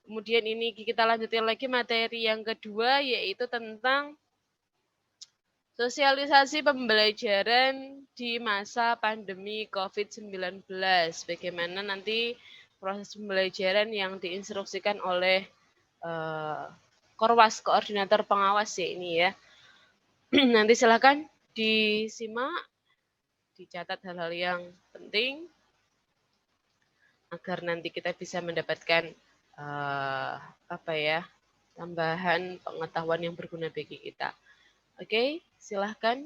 Kemudian ini kita lanjutkan lagi materi yang kedua, yaitu tentang Sosialisasi pembelajaran di masa pandemi COVID-19. Bagaimana nanti proses pembelajaran yang diinstruksikan oleh Korwas, koordinator pengawas ya ini ya. Nanti silakan disimak, dicatat hal-hal yang penting agar nanti kita bisa mendapatkan tambahan pengetahuan yang berguna bagi kita. Oke, silahkan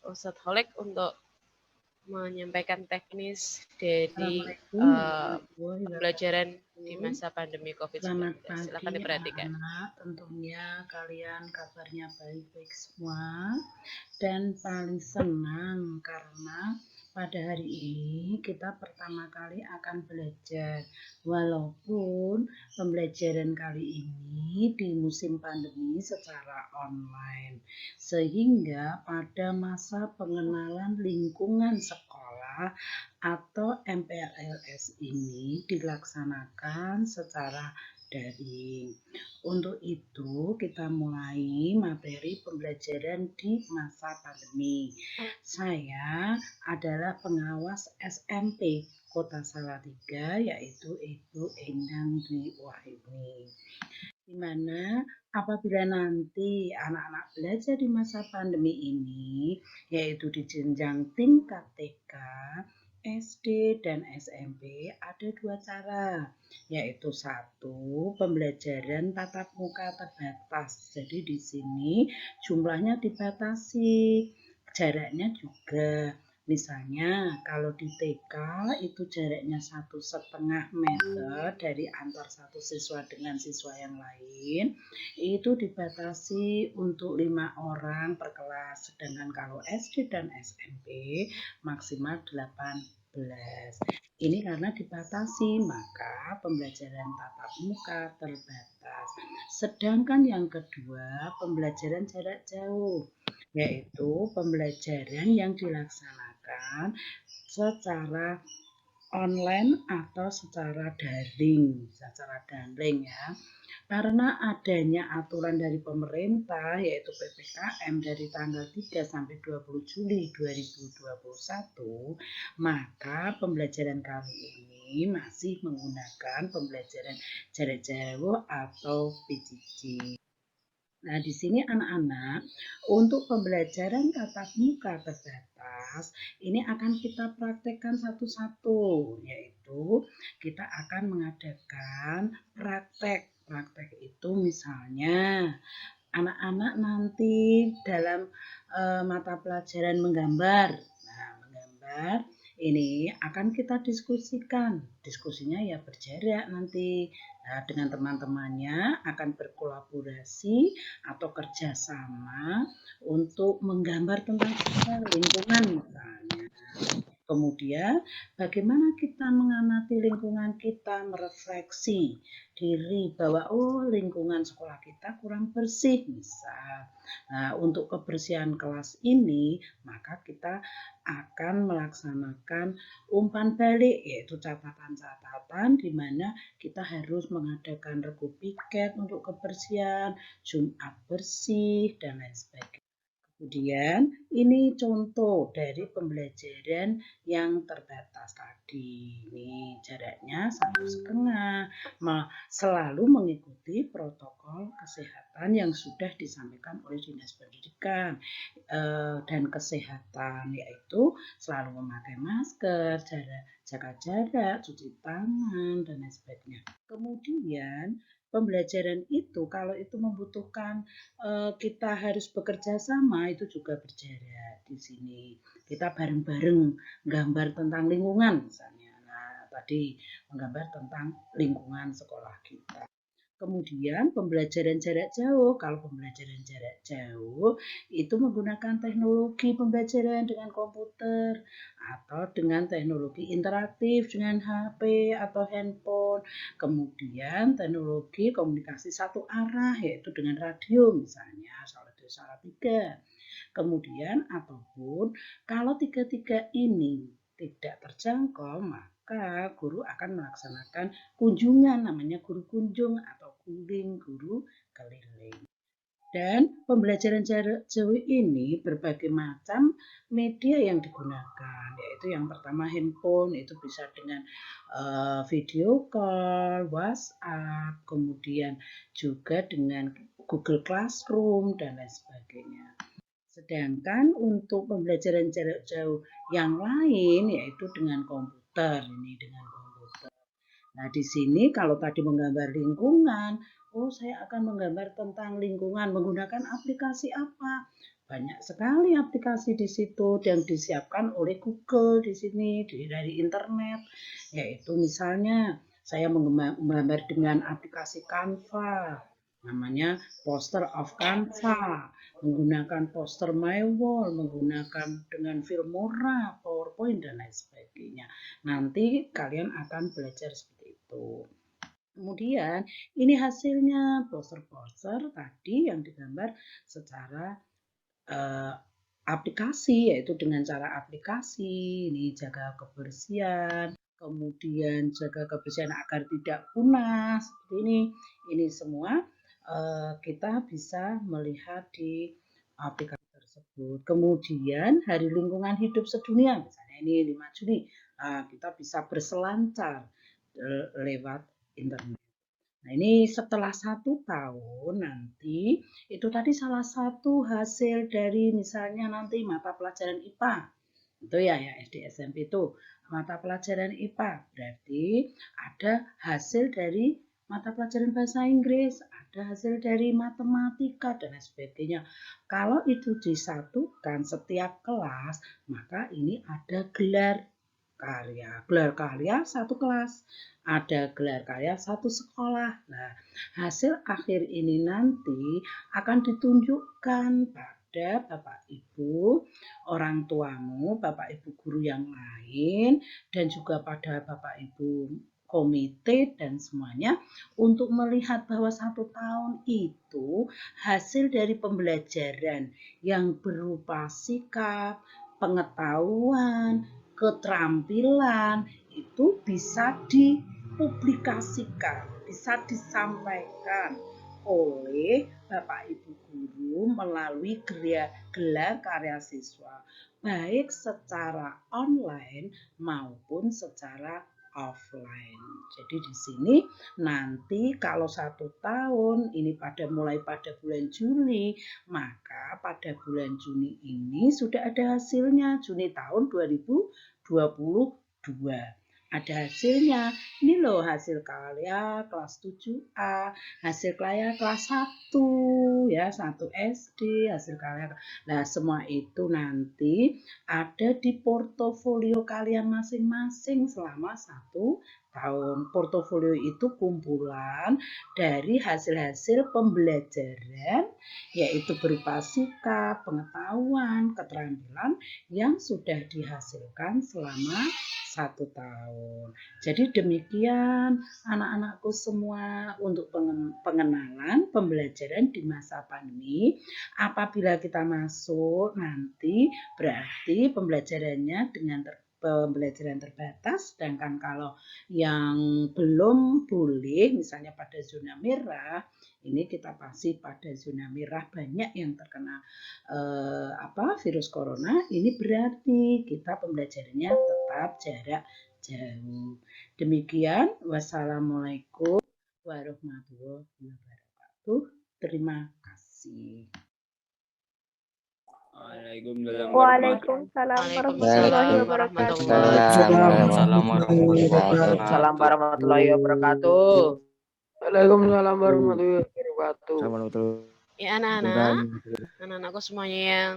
Ustadz Khalek untuk menyampaikan teknis dari pembelajaran di masa pandemi COVID-19. Silahkan diperhatikan. Anak-anak, tentunya kalian kabarnya baik-baik semua dan paling senang karena pada hari ini kita pertama kali akan belajar, walaupun pembelajaran kali ini di musim pandemi secara online, sehingga pada masa pengenalan lingkungan sekolah atau MPLS ini dilaksanakan secara daring. Untuk itu kita mulai materi pembelajaran di masa pandemi. Saya adalah pengawas SMP Kota Salatiga, yaitu Ibu Endang Dwi Wahyuni. Di mana apabila nanti anak-anak belajar di masa pandemi ini, yaitu di jenjang tingkat TK, SD dan SMP ada dua cara, yaitu satu, pembelajaran tatap muka terbatas. Jadi di sini jumlahnya dibatasi, jaraknya juga. Misalnya kalau di TK itu jaraknya 1,5 meter dari antar satu siswa dengan siswa yang lain, itu dibatasi untuk 5 orang per kelas. Sedangkan kalau SD dan SMP maksimal 18. Ini karena dibatasi, maka pembelajaran tatap muka terbatas. Sedangkan yang kedua, pembelajaran jarak jauh, yaitu pembelajaran yang dilaksanakan secara online atau secara daring ya. Karena adanya aturan dari pemerintah yaitu PPKM dari tanggal 3 sampai 20 Juli 2021, maka pembelajaran kali ini masih menggunakan pembelajaran jarak jauh atau PJJ. Nah, di sini anak-anak, untuk pembelajaran tatap muka terbatas, ini akan kita praktekkan satu-satu, yaitu kita akan mengadakan praktek. Praktek itu misalnya, anak-anak nanti dalam mata pelajaran menggambar. Nah, menggambar ini akan kita diskusikan. Diskusinya ya berjarak nanti. Nah, dengan teman-temannya akan berkolaborasi atau kerjasama untuk menggambar tentang lingkungan misalnya. Kemudian bagaimana kita mengamati lingkungan kita, merefleksi diri bahwa lingkungan sekolah kita kurang bersih misal. Nah, untuk kebersihan kelas ini maka kita akan melaksanakan umpan balik, yaitu catatan-catatan di mana kita harus mengadakan regu piket untuk kebersihan, Jumat bersih dan lain sebagainya. Kemudian ini contoh dari pembelajaran yang terbatas tadi. Ini jaraknya 1,5, selalu mengikuti protokol kesehatan yang sudah disampaikan oleh Dinas Pendidikan dan Kesehatan, yaitu selalu memakai masker, jaga jarak, cuci tangan dan lain sebagainya. Kemudian pembelajaran itu kalau itu membutuhkan kita harus bekerja sama, itu juga berjarak. Di sini kita bareng-bareng gambar tentang lingkungan misalnya. Nah, tadi menggambar tentang lingkungan sekolah kita. Kemudian pembelajaran jarak jauh, kalau pembelajaran jarak jauh itu menggunakan teknologi pembelajaran dengan komputer atau dengan teknologi interaktif dengan HP atau handphone. Kemudian teknologi komunikasi satu arah yaitu dengan radio misalnya, Salatiga. Kemudian ataupun kalau tiga-tiga ini tidak terjangkau, maka guru akan melaksanakan kunjungan, namanya guru kunjung atau guling guru keliling. Dan pembelajaran jarak jauh ini berbagai macam media yang digunakan, yaitu yang pertama handphone, itu bisa dengan video call, WhatsApp, kemudian juga dengan Google Classroom, dan lain sebagainya. Sedangkan untuk pembelajaran jarak jauh yang lain, yaitu dengan komputer, Nah, di sini kalau tadi menggambar lingkungan, saya akan menggambar tentang lingkungan menggunakan aplikasi apa? Banyak sekali aplikasi di situ yang disiapkan oleh Google di sini dari internet, yaitu misalnya saya menggambar dengan aplikasi Canva, namanya Poster of Canva, menggunakan poster My Wall, menggunakan dengan Filmora, PowerPoint, dan lain sebagainya. Nanti kalian akan belajar seperti itu. Kemudian ini hasilnya poster-poster tadi yang digambar secara aplikasi, yaitu dengan cara aplikasi. Ini jaga kebersihan, kemudian jaga kebersihan agar tidak punah seperti ini. Ini semua kita bisa melihat di aplikasi tersebut. Kemudian Hari Lingkungan Hidup Sedunia, misalnya ini 5 Juni, kita bisa berselancar lewat internet. Nah, ini setelah 1 tahun nanti, itu tadi salah satu hasil dari misalnya nanti mata pelajaran IPA. Itu ya SD SMP itu mata pelajaran IPA. Berarti ada hasil dari mata pelajaran bahasa Inggris, ada hasil dari matematika, dan lain sebagainya. Kalau itu disatukan setiap kelas, maka ini ada gelar karya. Gelar karya 1 kelas, ada gelar karya 1 sekolah. Nah, hasil akhir ini nanti akan ditunjukkan pada Bapak Ibu, orang tuamu, Bapak Ibu guru yang lain, dan juga pada Bapak Ibu komite dan semuanya, untuk melihat bahwa 1 tahun itu hasil dari pembelajaran yang berupa sikap, pengetahuan, keterampilan itu bisa dipublikasikan, bisa disampaikan oleh Bapak Ibu guru melalui gelar karya siswa, baik secara online maupun secara offline. Jadi di sini nanti kalau 1 tahun ini mulai pada bulan Juli, maka pada bulan Juni ini sudah ada hasilnya, Juni tahun 2022. Ada hasilnya. Ini loh hasil karya kelas 7A, hasil karya kelas 1 ya, 1 SD, hasil karya. Nah, semua itu nanti ada di portofolio kalian masing-masing selama 1 tahun. Portofolio itu kumpulan dari hasil-hasil pembelajaran, yaitu berupa sikap, pengetahuan, keterampilan yang sudah dihasilkan selama 1 tahun. Jadi demikian anak-anakku semua untuk pengenalan pembelajaran di masa pandemi. Apabila kita masuk nanti berarti pembelajarannya dengan pembelajaran terbatas, sedangkan kalau yang belum boleh misalnya pada zona merah, ini kita pasti pada zona merah banyak yang terkena virus corona, ini berarti kita pembelajarannya tetap jarak jauh. Demikian, wassalamualaikum warahmatullahi wabarakatuh. Terima kasih. Waalaikumsalam warahmatullahi wabarakatuh. Waalaikumsalam warahmatullahi wabarakatuh. Waalaikumsalam warahmatullahi wabarakatuh. Ya anak-anakku semuanya yang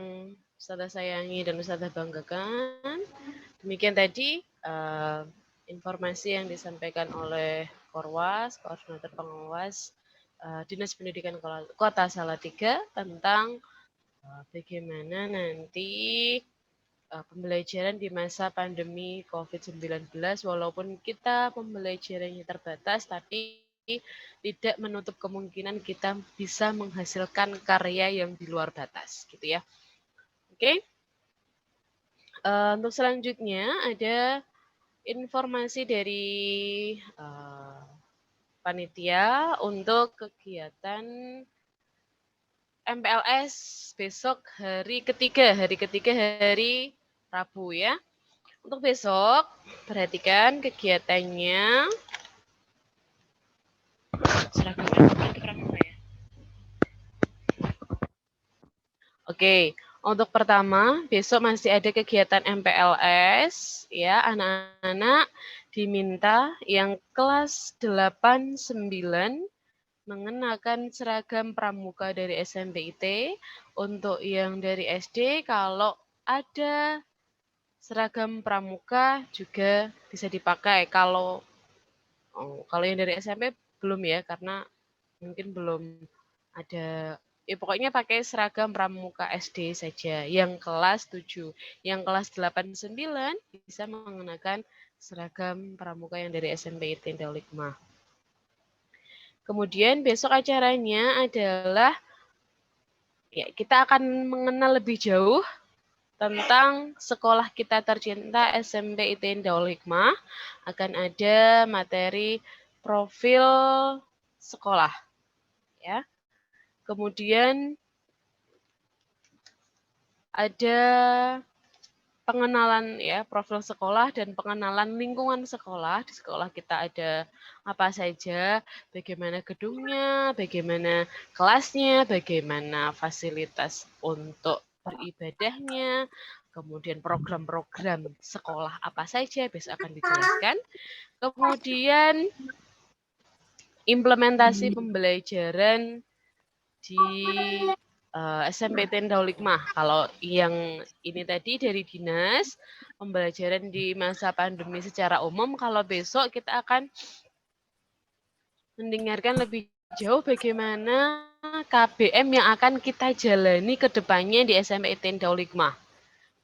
Ustazah sayangi dan Ustazah banggakan. Demikian tadi informasi yang disampaikan oleh Korwas, Koordinator Pengawas Dinas Pendidikan Kota Salatiga tentang bagaimana nanti pembelajaran di masa pandemi COVID-19, walaupun kita pembelajarannya terbatas, tapi tidak menutup kemungkinan kita bisa menghasilkan karya yang di luar batas, gitu ya. Oke. Untuk selanjutnya ada informasi dari panitia untuk kegiatan MPLS besok hari ketiga hari Rabu ya. Untuk besok, perhatikan kegiatannya. Seragamnya pakai pramuka ya. Oke, untuk pertama, besok masih ada kegiatan MPLS ya, anak-anak diminta yang kelas 8, 9 mengenakan seragam pramuka dari SMPIT. Untuk yang dari SD, kalau ada seragam pramuka juga bisa dipakai. Kalau yang dari SMP belum ya, karena mungkin belum ada. Pokoknya pakai seragam pramuka SD saja. Yang kelas 7, yang kelas 8, 9 bisa mengenakan seragam pramuka yang dari SMPIT Daulik Hikmah. Kemudian besok acaranya adalah ya kita akan mengenal lebih jauh tentang sekolah kita tercinta SMPIT Daulik Hikmah. Akan ada materi profil sekolah ya. Kemudian ada pengenalan ya profil sekolah dan pengenalan lingkungan sekolah. Di sekolah kita ada apa saja, bagaimana gedungnya, bagaimana kelasnya, bagaimana fasilitas untuk beribadahnya, kemudian program-program sekolah apa saja besok akan dijelaskan. Kemudian implementasi pembelajaran di SMPT Daulik Hikmah. Kalau yang ini tadi dari dinas, pembelajaran di masa pandemi secara umum, kalau besok kita akan mendengarkan lebih jauh bagaimana KBM yang akan kita jalani ke depannya di SMPT Daulik Hikmah.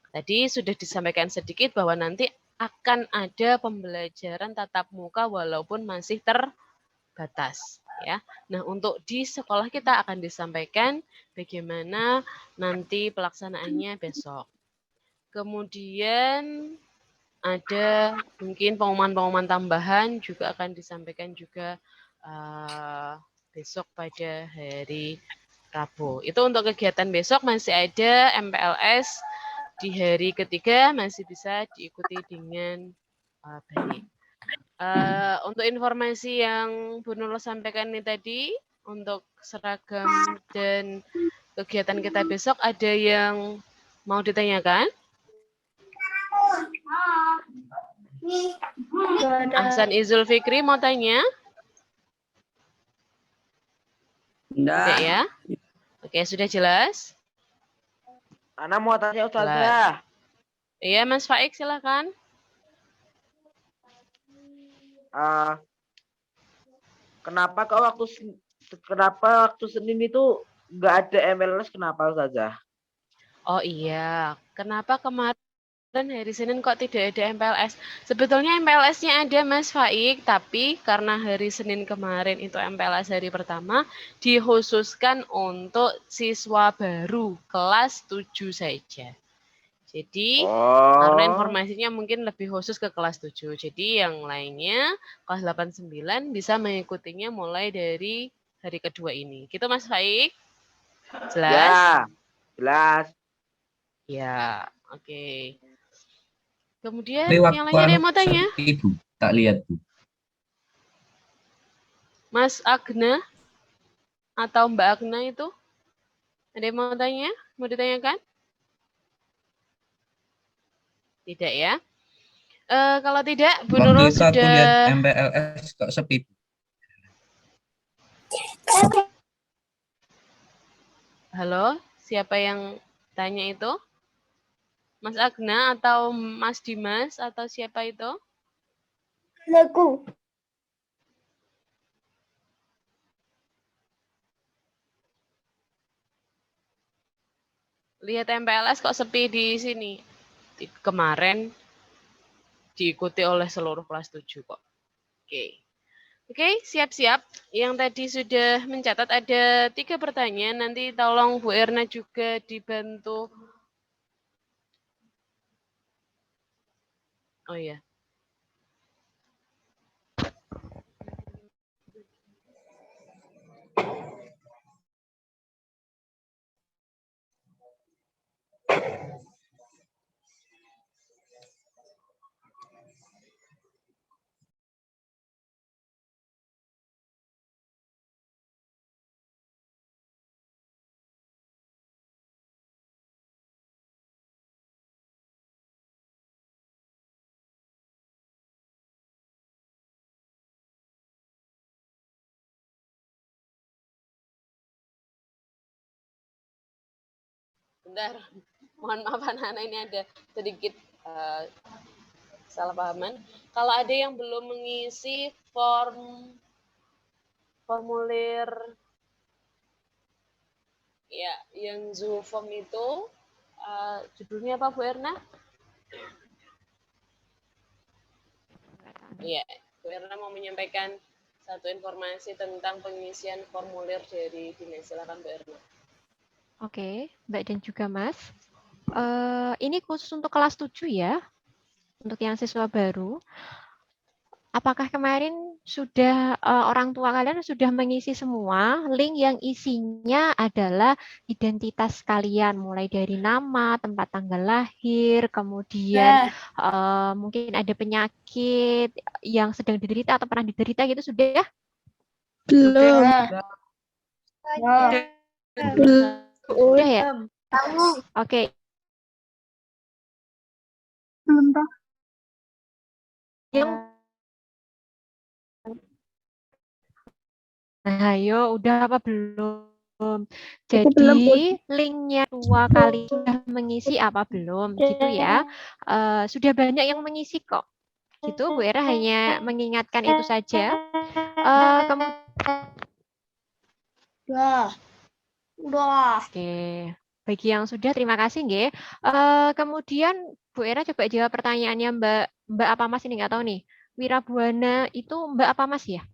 Tadi sudah disampaikan sedikit bahwa nanti akan ada pembelajaran tatap muka walaupun masih terbatas. Ya. Nah, untuk di sekolah kita akan disampaikan bagaimana nanti pelaksanaannya besok. Kemudian ada mungkin pengumuman-pengumuman tambahan juga akan disampaikan juga besok pada hari Rabu. Itu untuk kegiatan besok masih ada MPLS di hari ketiga masih bisa diikuti dengan baik. Untuk informasi yang Bu Nurul sampaikan ini tadi, untuk seragam dan kegiatan kita besok, ada yang mau ditanyakan? Ahsan Izul Fikri mau tanya? Enggak ya? Oke, sudah jelas? Ana mau tanya Ustazah. Iya, Mas Faik silakan. Kenapa waktu Senin itu nggak ada MLS, kenapa Ustazah? Oh iya, kenapa kemarin hari Senin kok tidak ada MPLS? Sebetulnya MPLS-nya ada Mas Faik, tapi karena hari Senin kemarin itu MPLS hari pertama, dikhususkan untuk siswa baru kelas 7 saja. Jadi, karena informasinya mungkin lebih khusus ke kelas 7. Jadi, yang lainnya, kelas 8, 9 bisa mengikutinya mulai dari hari kedua ini. Gitu Mas Faik? Jelas? Ya, jelas. Ya, oke. Kemudian yang lainnya ada yang mau tanya? Ibu, tak lihat Bu. Mas Agna atau Mbak Agna itu? Ada yang mau tanya? Mau ditanyakan? Tidak ya? Kalau tidak, Bu Nurul sudah... Waktu aku lihat MPLS kok sepi. Halo, siapa yang tanya itu? Mas Agna atau Mas Dimas atau siapa itu? Aku. Lihat MPLS kok sepi di sini. Kemarin diikuti oleh seluruh kelas 7 kok. Oke, siap-siap. Yang tadi sudah mencatat ada 3 pertanyaan. Nanti tolong Bu Erna juga dibantu. Oh iya. Bentar, mohon maaf anak-anak, ini ada sedikit salah pahaman. Kalau ada yang belum mengisi formulir ya yang Zoom form itu, judulnya apa Bu Erna? Iya, Bu Erna mau menyampaikan satu informasi tentang pengisian formulir dari Dinas. Silakan Bu Erna. Oke, Mbak dan juga Mas. Ini khusus untuk kelas 7 ya, untuk yang siswa baru. Apakah kemarin sudah orang tua kalian sudah mengisi semua link yang isinya adalah identitas kalian, mulai dari nama, tempat tanggal lahir, kemudian mungkin ada penyakit yang sedang diderita atau pernah diderita gitu sudah? Belum. Sudah ya? Oke. Belum tahu. Yang Nah, ayo udah apa belum? Jadi linknya 2 kali sudah mengisi apa belum? Gitu ya. Sudah banyak yang mengisi kok. Gitu, Bu Era hanya mengingatkan itu saja. Udah. Oke. Bagi yang sudah, terima kasih nggih. Kemudian Bu Era coba jawab pertanyaannya Mbak apa Mas ini nggak tahu nih. Wirabuana itu Mbak apa Mas ya?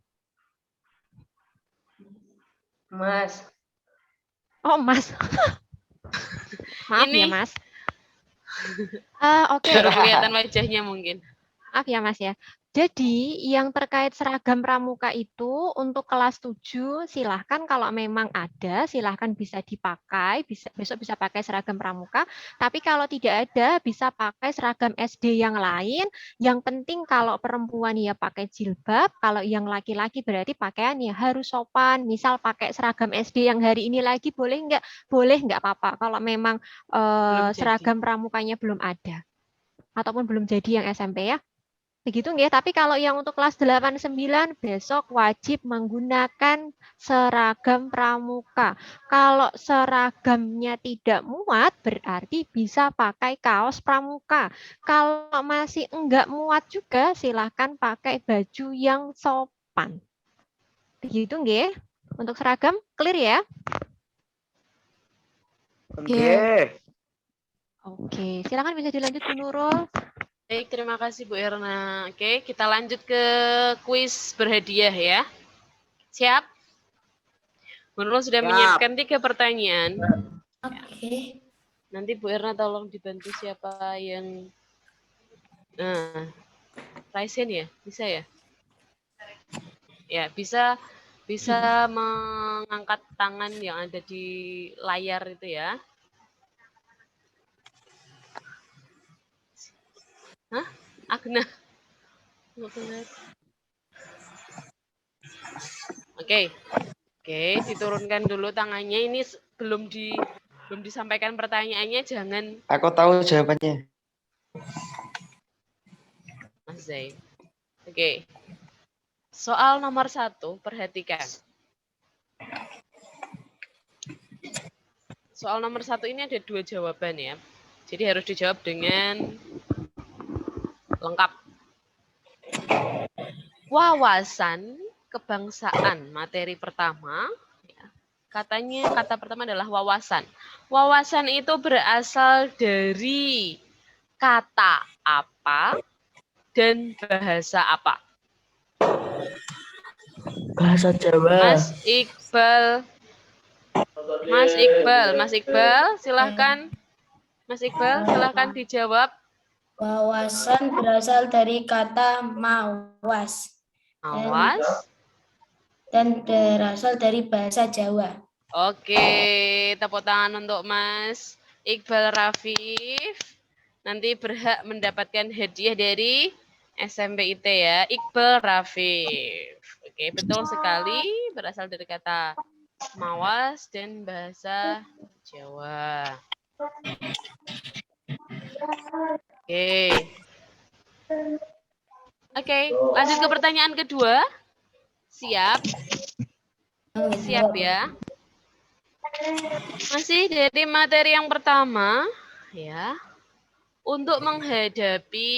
Mas. Oh, Mas. Maaf Ini. ya, Mas. Oke. Kelihatan wajahnya mungkin. Maaf ya, Mas ya. Jadi, yang terkait seragam pramuka itu untuk kelas 7 silahkan kalau memang ada, silahkan bisa dipakai, besok bisa pakai seragam pramuka. Tapi kalau tidak ada, bisa pakai seragam SD yang lain. Yang penting kalau perempuan ya pakai jilbab, kalau yang laki-laki berarti pakaian ya harus sopan. Misal pakai seragam SD yang hari ini lagi, boleh nggak? Boleh, nggak apa-apa. Kalau memang seragam pramukanya belum ada. Ataupun belum jadi yang SMP ya. Begitu nggih, tapi kalau yang untuk kelas 8 9 besok wajib menggunakan seragam pramuka. Kalau seragamnya tidak muat berarti bisa pakai kaos pramuka. Kalau masih enggak muat juga silahkan pakai baju yang sopan. Begitu nggih. Untuk seragam clear ya? Oke, silakan bisa dilanjut Bu Nurul. Baik, terima kasih Bu Erna. Oke, kita lanjut ke kuis berhadiah ya. Siap? Bu Nurul sudah menyiapkan 3 pertanyaan. Oke. Nanti Bu Erna tolong dibantu siapa yang... Nah, Raisen ya? Bisa ya? Ya, bisa mengangkat tangan yang ada di layar itu ya. Hah? Agna. Oke, diturunkan dulu tangannya. Ini belum disampaikan pertanyaannya, jangan. Aku tahu jawabannya. Mas Zai. Oke. Soal nomor 1, perhatikan. Soal nomor 1 ini ada 2 jawaban ya. Jadi harus dijawab dengan lengkap. Wawasan kebangsaan, materi pertama. Kata pertama adalah wawasan. Wawasan itu berasal dari kata apa dan bahasa apa? Bahasa Jawa. Mas Iqbal, silahkan. Mas Iqbal, silahkan dijawab. Wawasan berasal dari kata mawas. Dan berasal dari bahasa Jawa. Oke, tepuk tangan untuk Mas Iqbal Rafif nanti berhak mendapatkan hadiah dari SMP IT ya. Iqbal Rafif. Oke, betul sekali, berasal dari kata mawas dan bahasa Jawa. Oke, lanjut ke pertanyaan kedua. Siap? Siap ya. Masih dari materi yang pertama, ya. Untuk menghadapi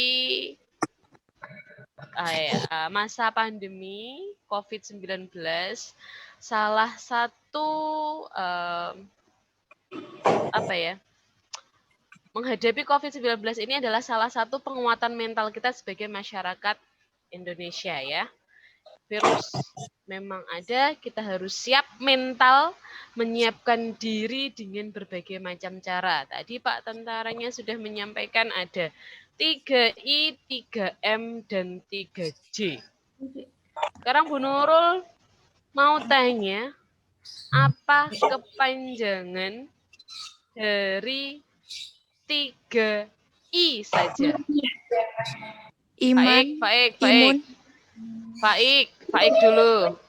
masa pandemi COVID-19, salah satu menghadapi COVID-19 ini adalah salah satu penguatan mental kita sebagai masyarakat Indonesia ya. Virus memang ada, kita harus siap mental, menyiapkan diri dengan berbagai macam cara. Tadi Pak tentaranya sudah menyampaikan ada 3I, 3M, dan 3J. Sekarang Bu Nurul mau tanya, apa kepanjangan dari 3I saja? Iman. Faik dulu.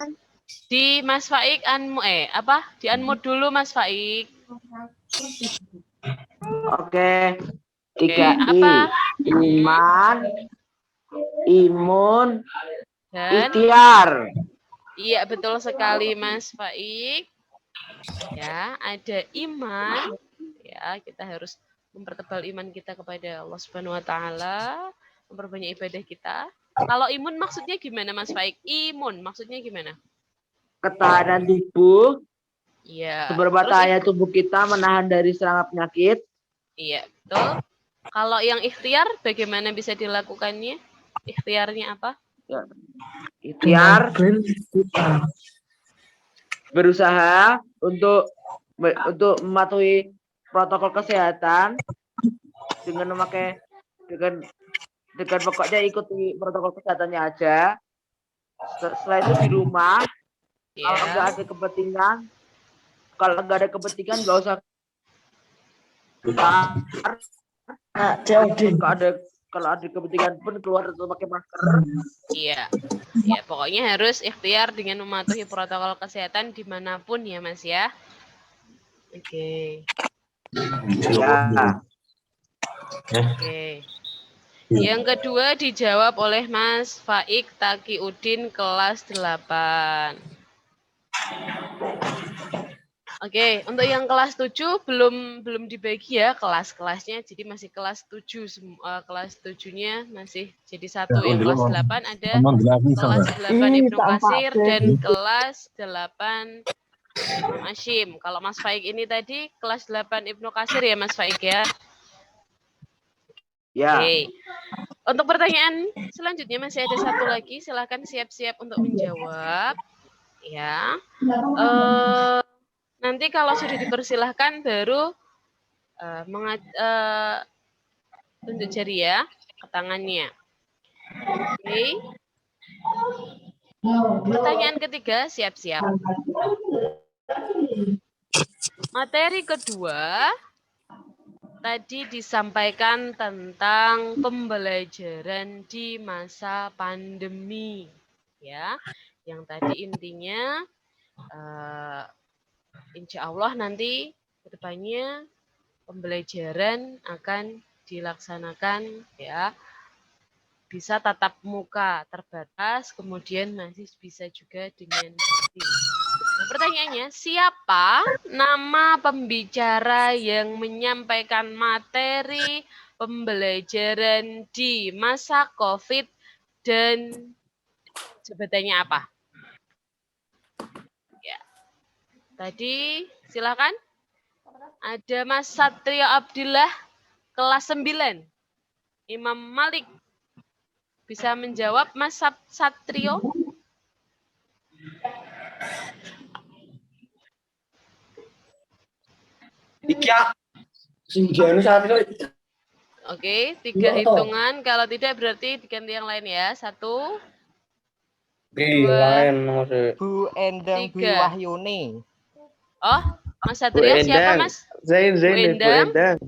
Di Mas Faik di unmute dulu Mas Faik. Oke. 3I. Iman, imun, dan ikhtiar. Iya, betul sekali Mas Faik. Ya, ada iman. Ya, kita harus mempertebal iman kita kepada Allah Subhanahu wa taala, memperbanyak ibadah kita. Kalau imun maksudnya gimana Mas Faik? Imun maksudnya gimana? Ketahanan tubuh. Iya. Seberapa daya tubuh kita menahan dari serangan penyakit. Iya, betul. Kalau yang ikhtiar bagaimana bisa dilakukannya? Ikhtiarnya apa? Ya. Ikhtiar berusaha untuk mematuhi protokol kesehatan dengan memakai dengan pokoknya ikuti protokol kesehatannya aja. Setelah itu di rumah, kalau nggak ada kepentingan, nggak usah keluar. Kalau ada kepentingan pun keluar atau pakai masker. Iya, ya pokoknya harus ikhtiar dengan mematuhi protokol kesehatan dimanapun ya Mas ya. Oke. Ya. Oke. Yang kedua dijawab oleh Mas Faik Taqiuddin kelas 8. Oke, untuk yang kelas 7 belum dibagi ya kelas-kelasnya, jadi masih kelas 7 kelas 7-nya masih jadi satu. Yang kelas 8 ada kelas 8 Ibnu Katsir dan kelas 8 Imam Hashim. Kalau Mas Faik ini tadi kelas 8 Ibnu Katsir ya Mas Faik ya? Ya. Oke. Untuk pertanyaan selanjutnya masih ada satu lagi, silahkan siap-siap untuk menjawab. Ya. Nanti kalau sudah dipersilahkan baru tunjuk jari ya ke tangannya. Oke. Pertanyaan ketiga, siap-siap. Materi kedua tadi disampaikan tentang pembelajaran di masa pandemi, ya. Yang tadi intinya, insya Allah nanti kedepannya pembelajaran akan dilaksanakan, ya. Bisa tatap muka terbatas, kemudian masih bisa juga dengan daring. Nah, pertanyaannya, siapa nama pembicara yang menyampaikan materi pembelajaran di masa COVID dan jabatannya apa? Ya. Tadi silakan. Ada Mas Satrio Abdillah kelas 9. Imam Malik. Bisa menjawab Mas Satrio? Oke, 3 hitungan. Kalau tidak berarti diganti yang lain ya. 1, 2, Bu Endang 3. Wahyuni. Oh, Mas Satrio siapa, Mas? Zain, Bu Endang.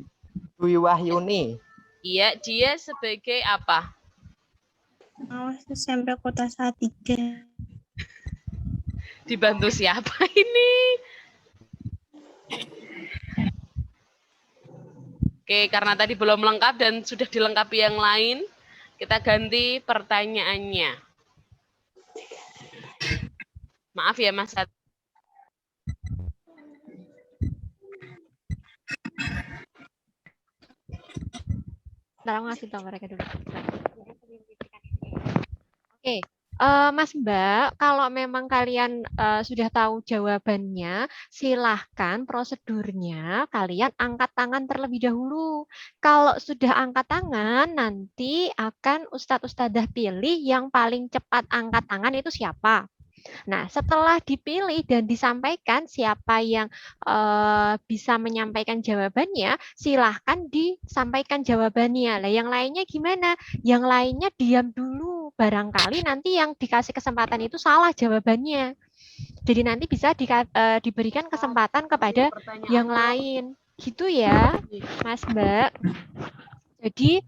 Bu Wahyuni. Iya, dia sebagai apa? Pengawas SMP Kota Salatiga. Dibantu siapa ini? Oke, karena tadi belum lengkap dan sudah dilengkapi yang lain, kita ganti pertanyaannya. Maaf ya, Mas. Ntar aku ngasih tahu mereka dulu. Oke, Mas Mbak, kalau memang kalian sudah tahu jawabannya, silahkan prosedurnya kalian angkat tangan terlebih dahulu. Kalau sudah angkat tangan, nanti akan Ustadz-Ustadzah pilih yang paling cepat angkat tangan itu siapa. Nah, setelah dipilih dan disampaikan siapa yang bisa menyampaikan jawabannya, silahkan disampaikan jawabannya. Nah, yang lainnya gimana? Yang lainnya diam dulu. Barangkali nanti yang dikasih kesempatan itu salah jawabannya. Jadi nanti bisa diberikan kesempatan kepada yang lain. Gitu ya, Mas Mbak. Jadi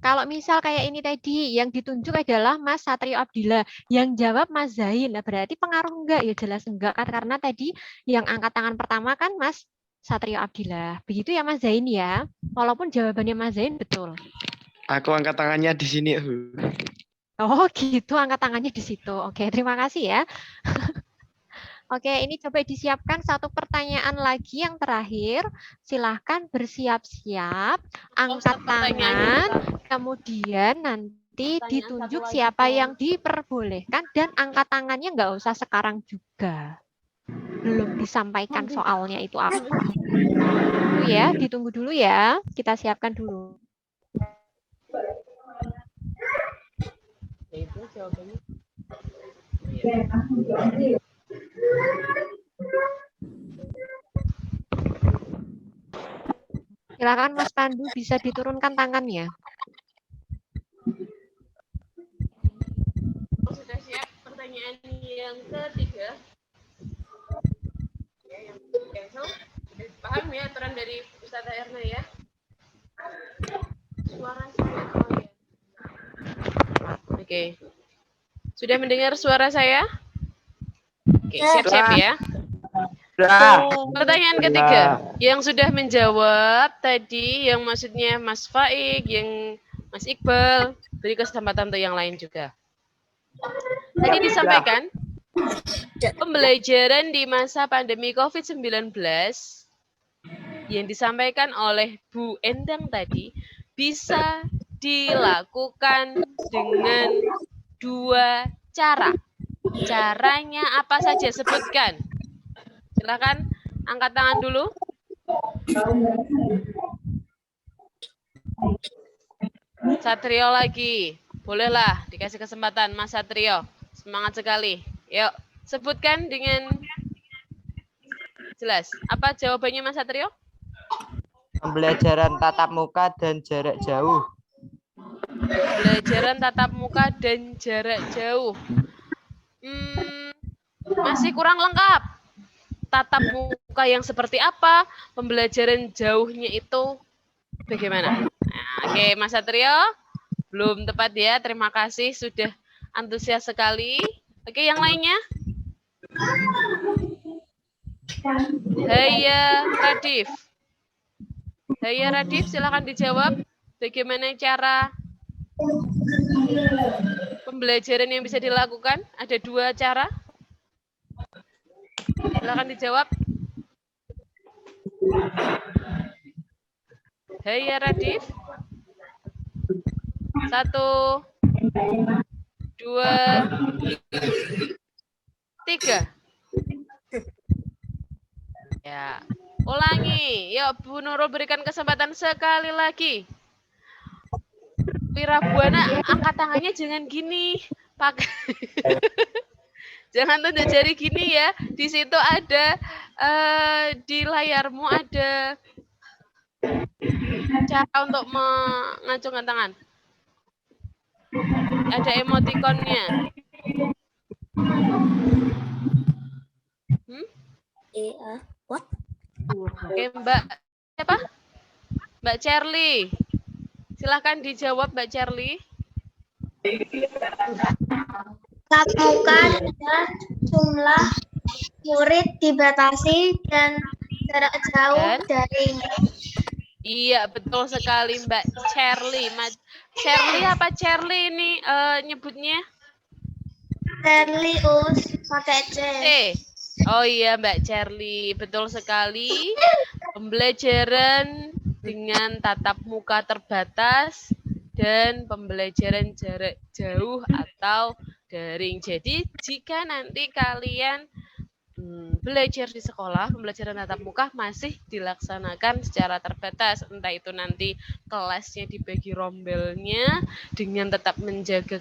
kalau misal kayak ini tadi yang ditunjuk adalah Mas Satrio Abdillah, yang jawab Mas Zain, nah berarti pengaruh enggak? Ya jelas enggak kan, karena tadi yang angkat tangan pertama kan Mas Satrio Abdillah. Begitu ya Mas Zain ya, walaupun jawabannya Mas Zain betul. Aku angkat tangannya di sini. Oh gitu, angkat tangannya di situ. Oke, terima kasih ya. Oke, ini coba disiapkan satu pertanyaan lagi yang terakhir. Silahkan bersiap-siap, angkat tangan, kemudian nanti ditunjuk siapa yang diperbolehkan, dan angkat tangannya nggak usah sekarang juga. Belum disampaikan soalnya itu apa. Tunggu ya, ditunggu dulu ya. Kita siapkan dulu. Itu jawabannya. Silakan Mas Pandu, bisa diturunkan tangannya. Sudah siap pertanyaan yang ketiga. Ya, yang cancel. Paham ya aturan dari Ustazah Erna ya? Suara saya. Oh ya. Oke. Sudah mendengar suara saya? Oke, siap-siap ya. Pertanyaan ketiga, yang sudah menjawab tadi, yang maksudnya Mas Faik, yang Mas Iqbal, beri kesempatan untuk yang lain juga. Tadi disampaikan, pembelajaran di masa pandemi COVID-19 yang disampaikan oleh Bu Endang tadi bisa dilakukan dengan dua cara. Caranya apa saja? Sebutkan. Silakan angkat tangan dulu. Satrio lagi. Bolehlah dikasih kesempatan Mas Satrio. Semangat sekali. Yuk, sebutkan dengan jelas. Apa jawabannya Mas Satrio? Pembelajaran tatap muka dan jarak jauh. Pembelajaran tatap muka dan jarak jauh. Masih kurang lengkap. Tatap muka yang seperti apa? Pembelajaran jauhnya itu bagaimana? Nah, oke, Mas Satrio, belum tepat ya. Terima kasih sudah antusias sekali. Oke, yang lainnya? Haya Radif. Haya Radif, silakan dijawab. Bagaimana cara pembelajaran yang bisa dilakukan? Ada dua cara. Silakan dijawab. Haya Radif. 1, 2, 3. Ya, ulangi. Yuk, Bu Nurul berikan kesempatan sekali lagi. Wirabuana, angkat tangannya jangan gini. Pakai. Jangan tunjuk jari gini ya. Di situ ada, di layarmu ada cara untuk mengacungkan tangan. Ada emotikonnya. What? Oke, Mbak siapa? Mbak Cherly. Silahkan dijawab Mbak Cherly. Tatap muka dan jumlah murid dibatasi dan jarak jauh daring. Iya, betul sekali Mbak Cherly. Cherly apa Cherly ini nyebutnya? Cherly pakai C. Oh iya Mbak Cherly, betul sekali. Pembelajaran dengan tatap muka terbatas dan pembelajaran jarak jauh atau daring. Jadi jika nanti kalian belajar di sekolah, pembelajaran tatap muka masih dilaksanakan secara terbatas. Entah itu nanti kelasnya dibagi rombelnya dengan tetap menjaga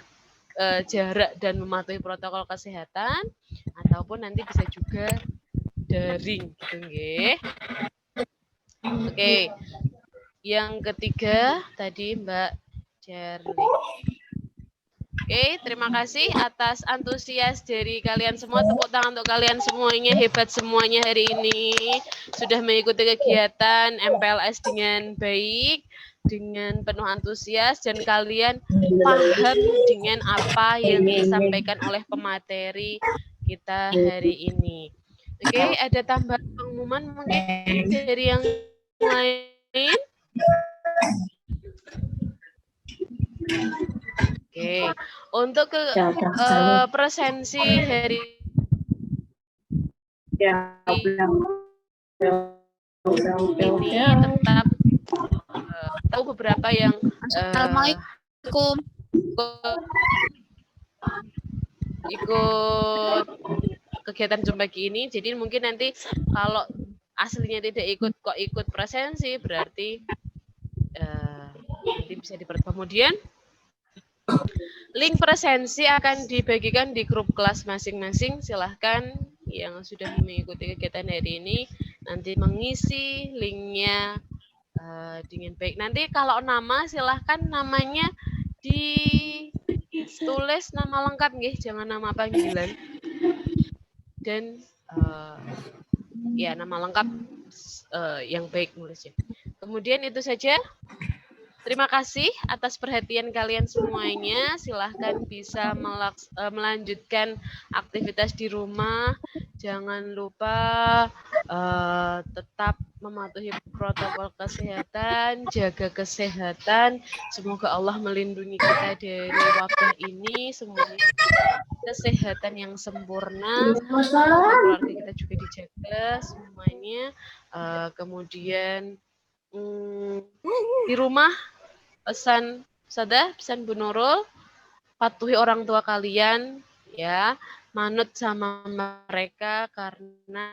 jarak dan mematuhi protokol kesehatan, ataupun nanti bisa juga daring gitu nggih. Oke. Yang ketiga tadi Mbak Cherly. Oke, terima kasih atas antusias dari kalian semua. Tepuk tangan untuk kalian semuanya, hebat semuanya hari ini. Sudah mengikuti kegiatan MPLS dengan baik, dengan penuh antusias, dan kalian paham dengan apa yang disampaikan oleh pemateri kita hari ini. Oke, ada tambahan pengumuman mungkin dari yang lain? Oke, untuk presensi hari ini tetap tahu beberapa yang Assalamualaikum. Ikut kegiatan Zoom pagi ini. Jadi mungkin nanti kalau aslinya tidak ikut kok ikut presensi, berarti nanti bisa dipertemukan. Kemudian link presensi akan dibagikan di grup kelas masing-masing. Silahkan yang sudah mengikuti kegiatan hari ini nanti mengisi linknya dengan baik. Nanti kalau nama silahkan namanya ditulis nama lengkap nggih, jangan nama panggilan. Dan ya nama lengkap yang baik nulisnya. Kemudian itu saja. Terima kasih atas perhatian kalian semuanya. Silahkan bisa melanjutkan aktivitas di rumah. Jangan lupa tetap mematuhi protokol kesehatan, jaga kesehatan. Semoga Allah melindungi kita dari wabah ini. Semuanya kesehatan yang sempurna. Keluarga kita juga dijaga semuanya. Kemudian di rumah pesan Bu Nurul, patuhi orang tua kalian ya, manut sama mereka karena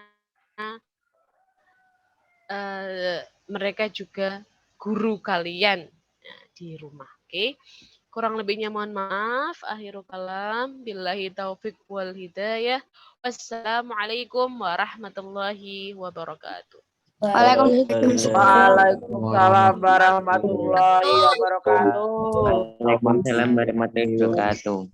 mereka juga guru kalian di rumah. Oke. Kurang lebihnya mohon maaf. Akhirul kalam, billahi taufik wal hidayah. Wassalamualaikum warahmatullahi wabarakatuh. Waalaikumsalam warahmatullahi wabarakatuh. Waalaikumsalam warahmatullahi wabarakatuh.